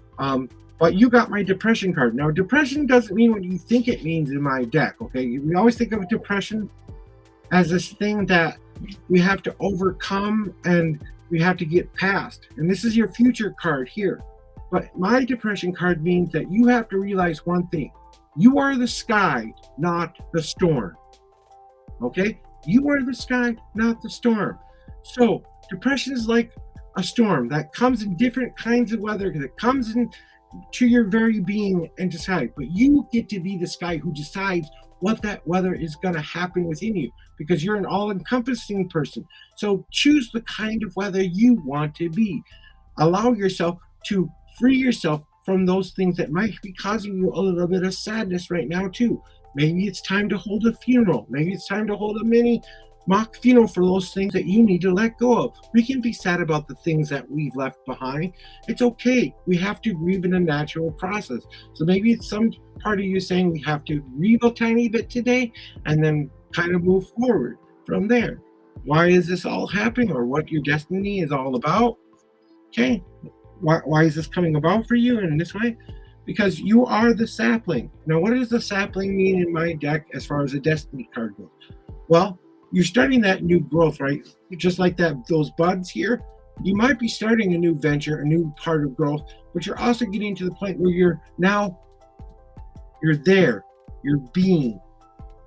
but you got my depression card. Now, depression doesn't mean what you think it means in my deck, okay? We always think of depression as this thing that we have to overcome and we have to get past. And this is your future card here. But my depression card means that you have to realize one thing. You are the sky, not the storm. Okay? You are the sky, not the storm. So, depression is like a storm that comes in different kinds of weather, that comes in to your very being and decide. But you get to be this guy who decides what that weather is going to happen within you, because you're an all-encompassing person. So choose the kind of weather you want to be. Allow yourself to free yourself from those things that might be causing you a little bit of sadness right now too. Maybe it's time to hold a funeral. Maybe it's time to hold a mini mock funeral for those things that you need to let go of. We can be sad about the things that we've left behind. It's okay. We have to grieve in a natural process. So maybe it's some part of you saying we have to grieve a tiny bit today and then kind of move forward from there. Why is this all happening, or what your destiny is all about? Okay. Why is this coming about for you in this way? Because you are the sapling. Now, what does the sapling mean in my deck as far as a destiny card goes? Well, you're starting that new growth, right? Just like that, those buds here. You might be starting a new venture, a new part of growth, but you're also getting to the point where you're there, you're being.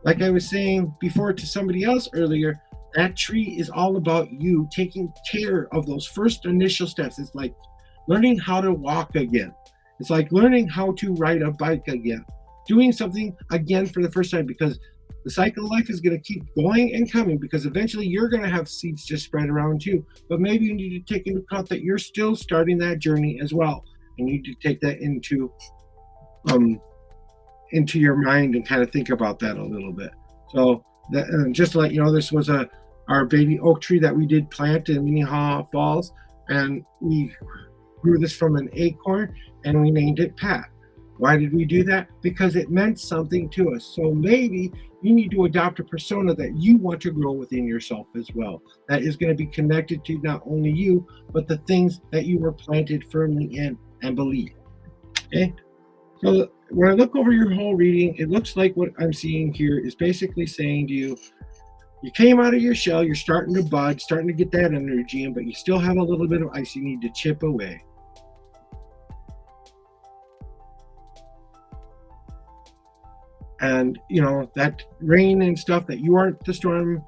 Like I was saying before to somebody else earlier, that tree is all about you taking care of those first initial steps. It's like learning how to walk again. It's like learning how to ride a bike again, doing something again for the first time, because the cycle of life is going to keep going and coming, because eventually you're going to have seeds to spread around too. But maybe you need to take into account that you're still starting that journey as well. And you need to take that into your mind and kind of think about that a little bit. So that, just to let you know, this was our baby oak tree that we did plant in Minnehaha Falls, and we grew this from an acorn and we named it Pat. Why did we do that? Because it meant something to us. So maybe you need to adopt a persona that you want to grow within yourself as well. That is going to be connected to not only you, but the things that you were planted firmly in and believe. Okay? So when I look over your whole reading, it looks like what I'm seeing here is basically saying to you, you came out of your shell, you're starting to bud, starting to get that energy in, but you still have a little bit of ice you need to chip away. And, that rain and stuff, that you aren't the storm,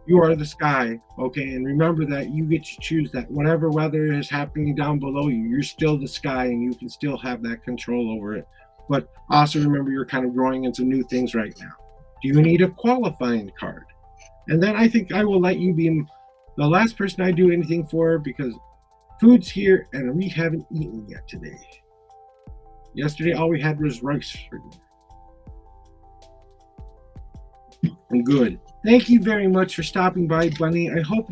you are the sky, okay? And remember that you get to choose that. Whatever weather is happening down below you, you're still the sky, and you can still have that control over it. But also remember, you're kind of growing into new things right now. Do you need a qualifying card? And then I think I will let you be the last person I do anything for, because food's here and we haven't eaten yet today. Yesterday, all we had was rice for dinner. And good. Thank you very much for stopping by, Bunny. I hope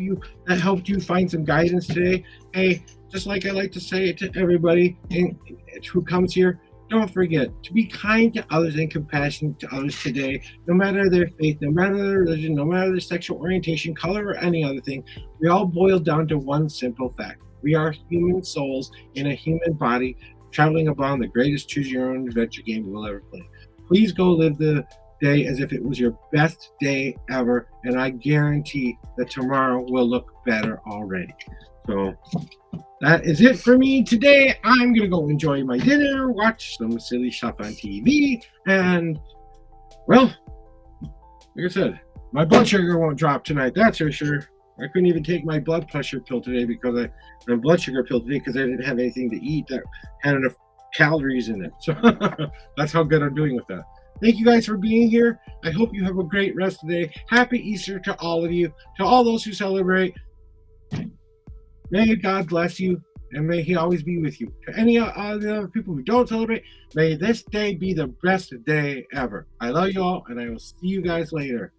that helped you find some guidance today. Hey, just like I like to say to everybody who comes here, don't forget to be kind to others and compassionate to others today, no matter their faith, no matter their religion, no matter their sexual orientation, color, or any other thing. We all boil down to one simple fact. We are human souls in a human body, traveling upon the greatest choose-your-own adventure game we will ever play. Please go live the day as if it was your best day ever, and I guarantee that tomorrow will look better already. So that is it for me today. I'm going to go enjoy my dinner, watch some silly stuff on TV, and, well, like I said, my blood sugar won't drop tonight, that's for sure. I couldn't even take my blood pressure pill today because my blood sugar pill today because I didn't have anything to eat that had enough calories in it. So that's how good I'm doing with that. Thank you guys for being here. I hope you have a great rest of the day. Happy Easter to all of you, to all those who celebrate. May God bless you, and may He always be with you. To any other people who don't celebrate, may this day be the best day ever. I love you all, and I will see you guys later.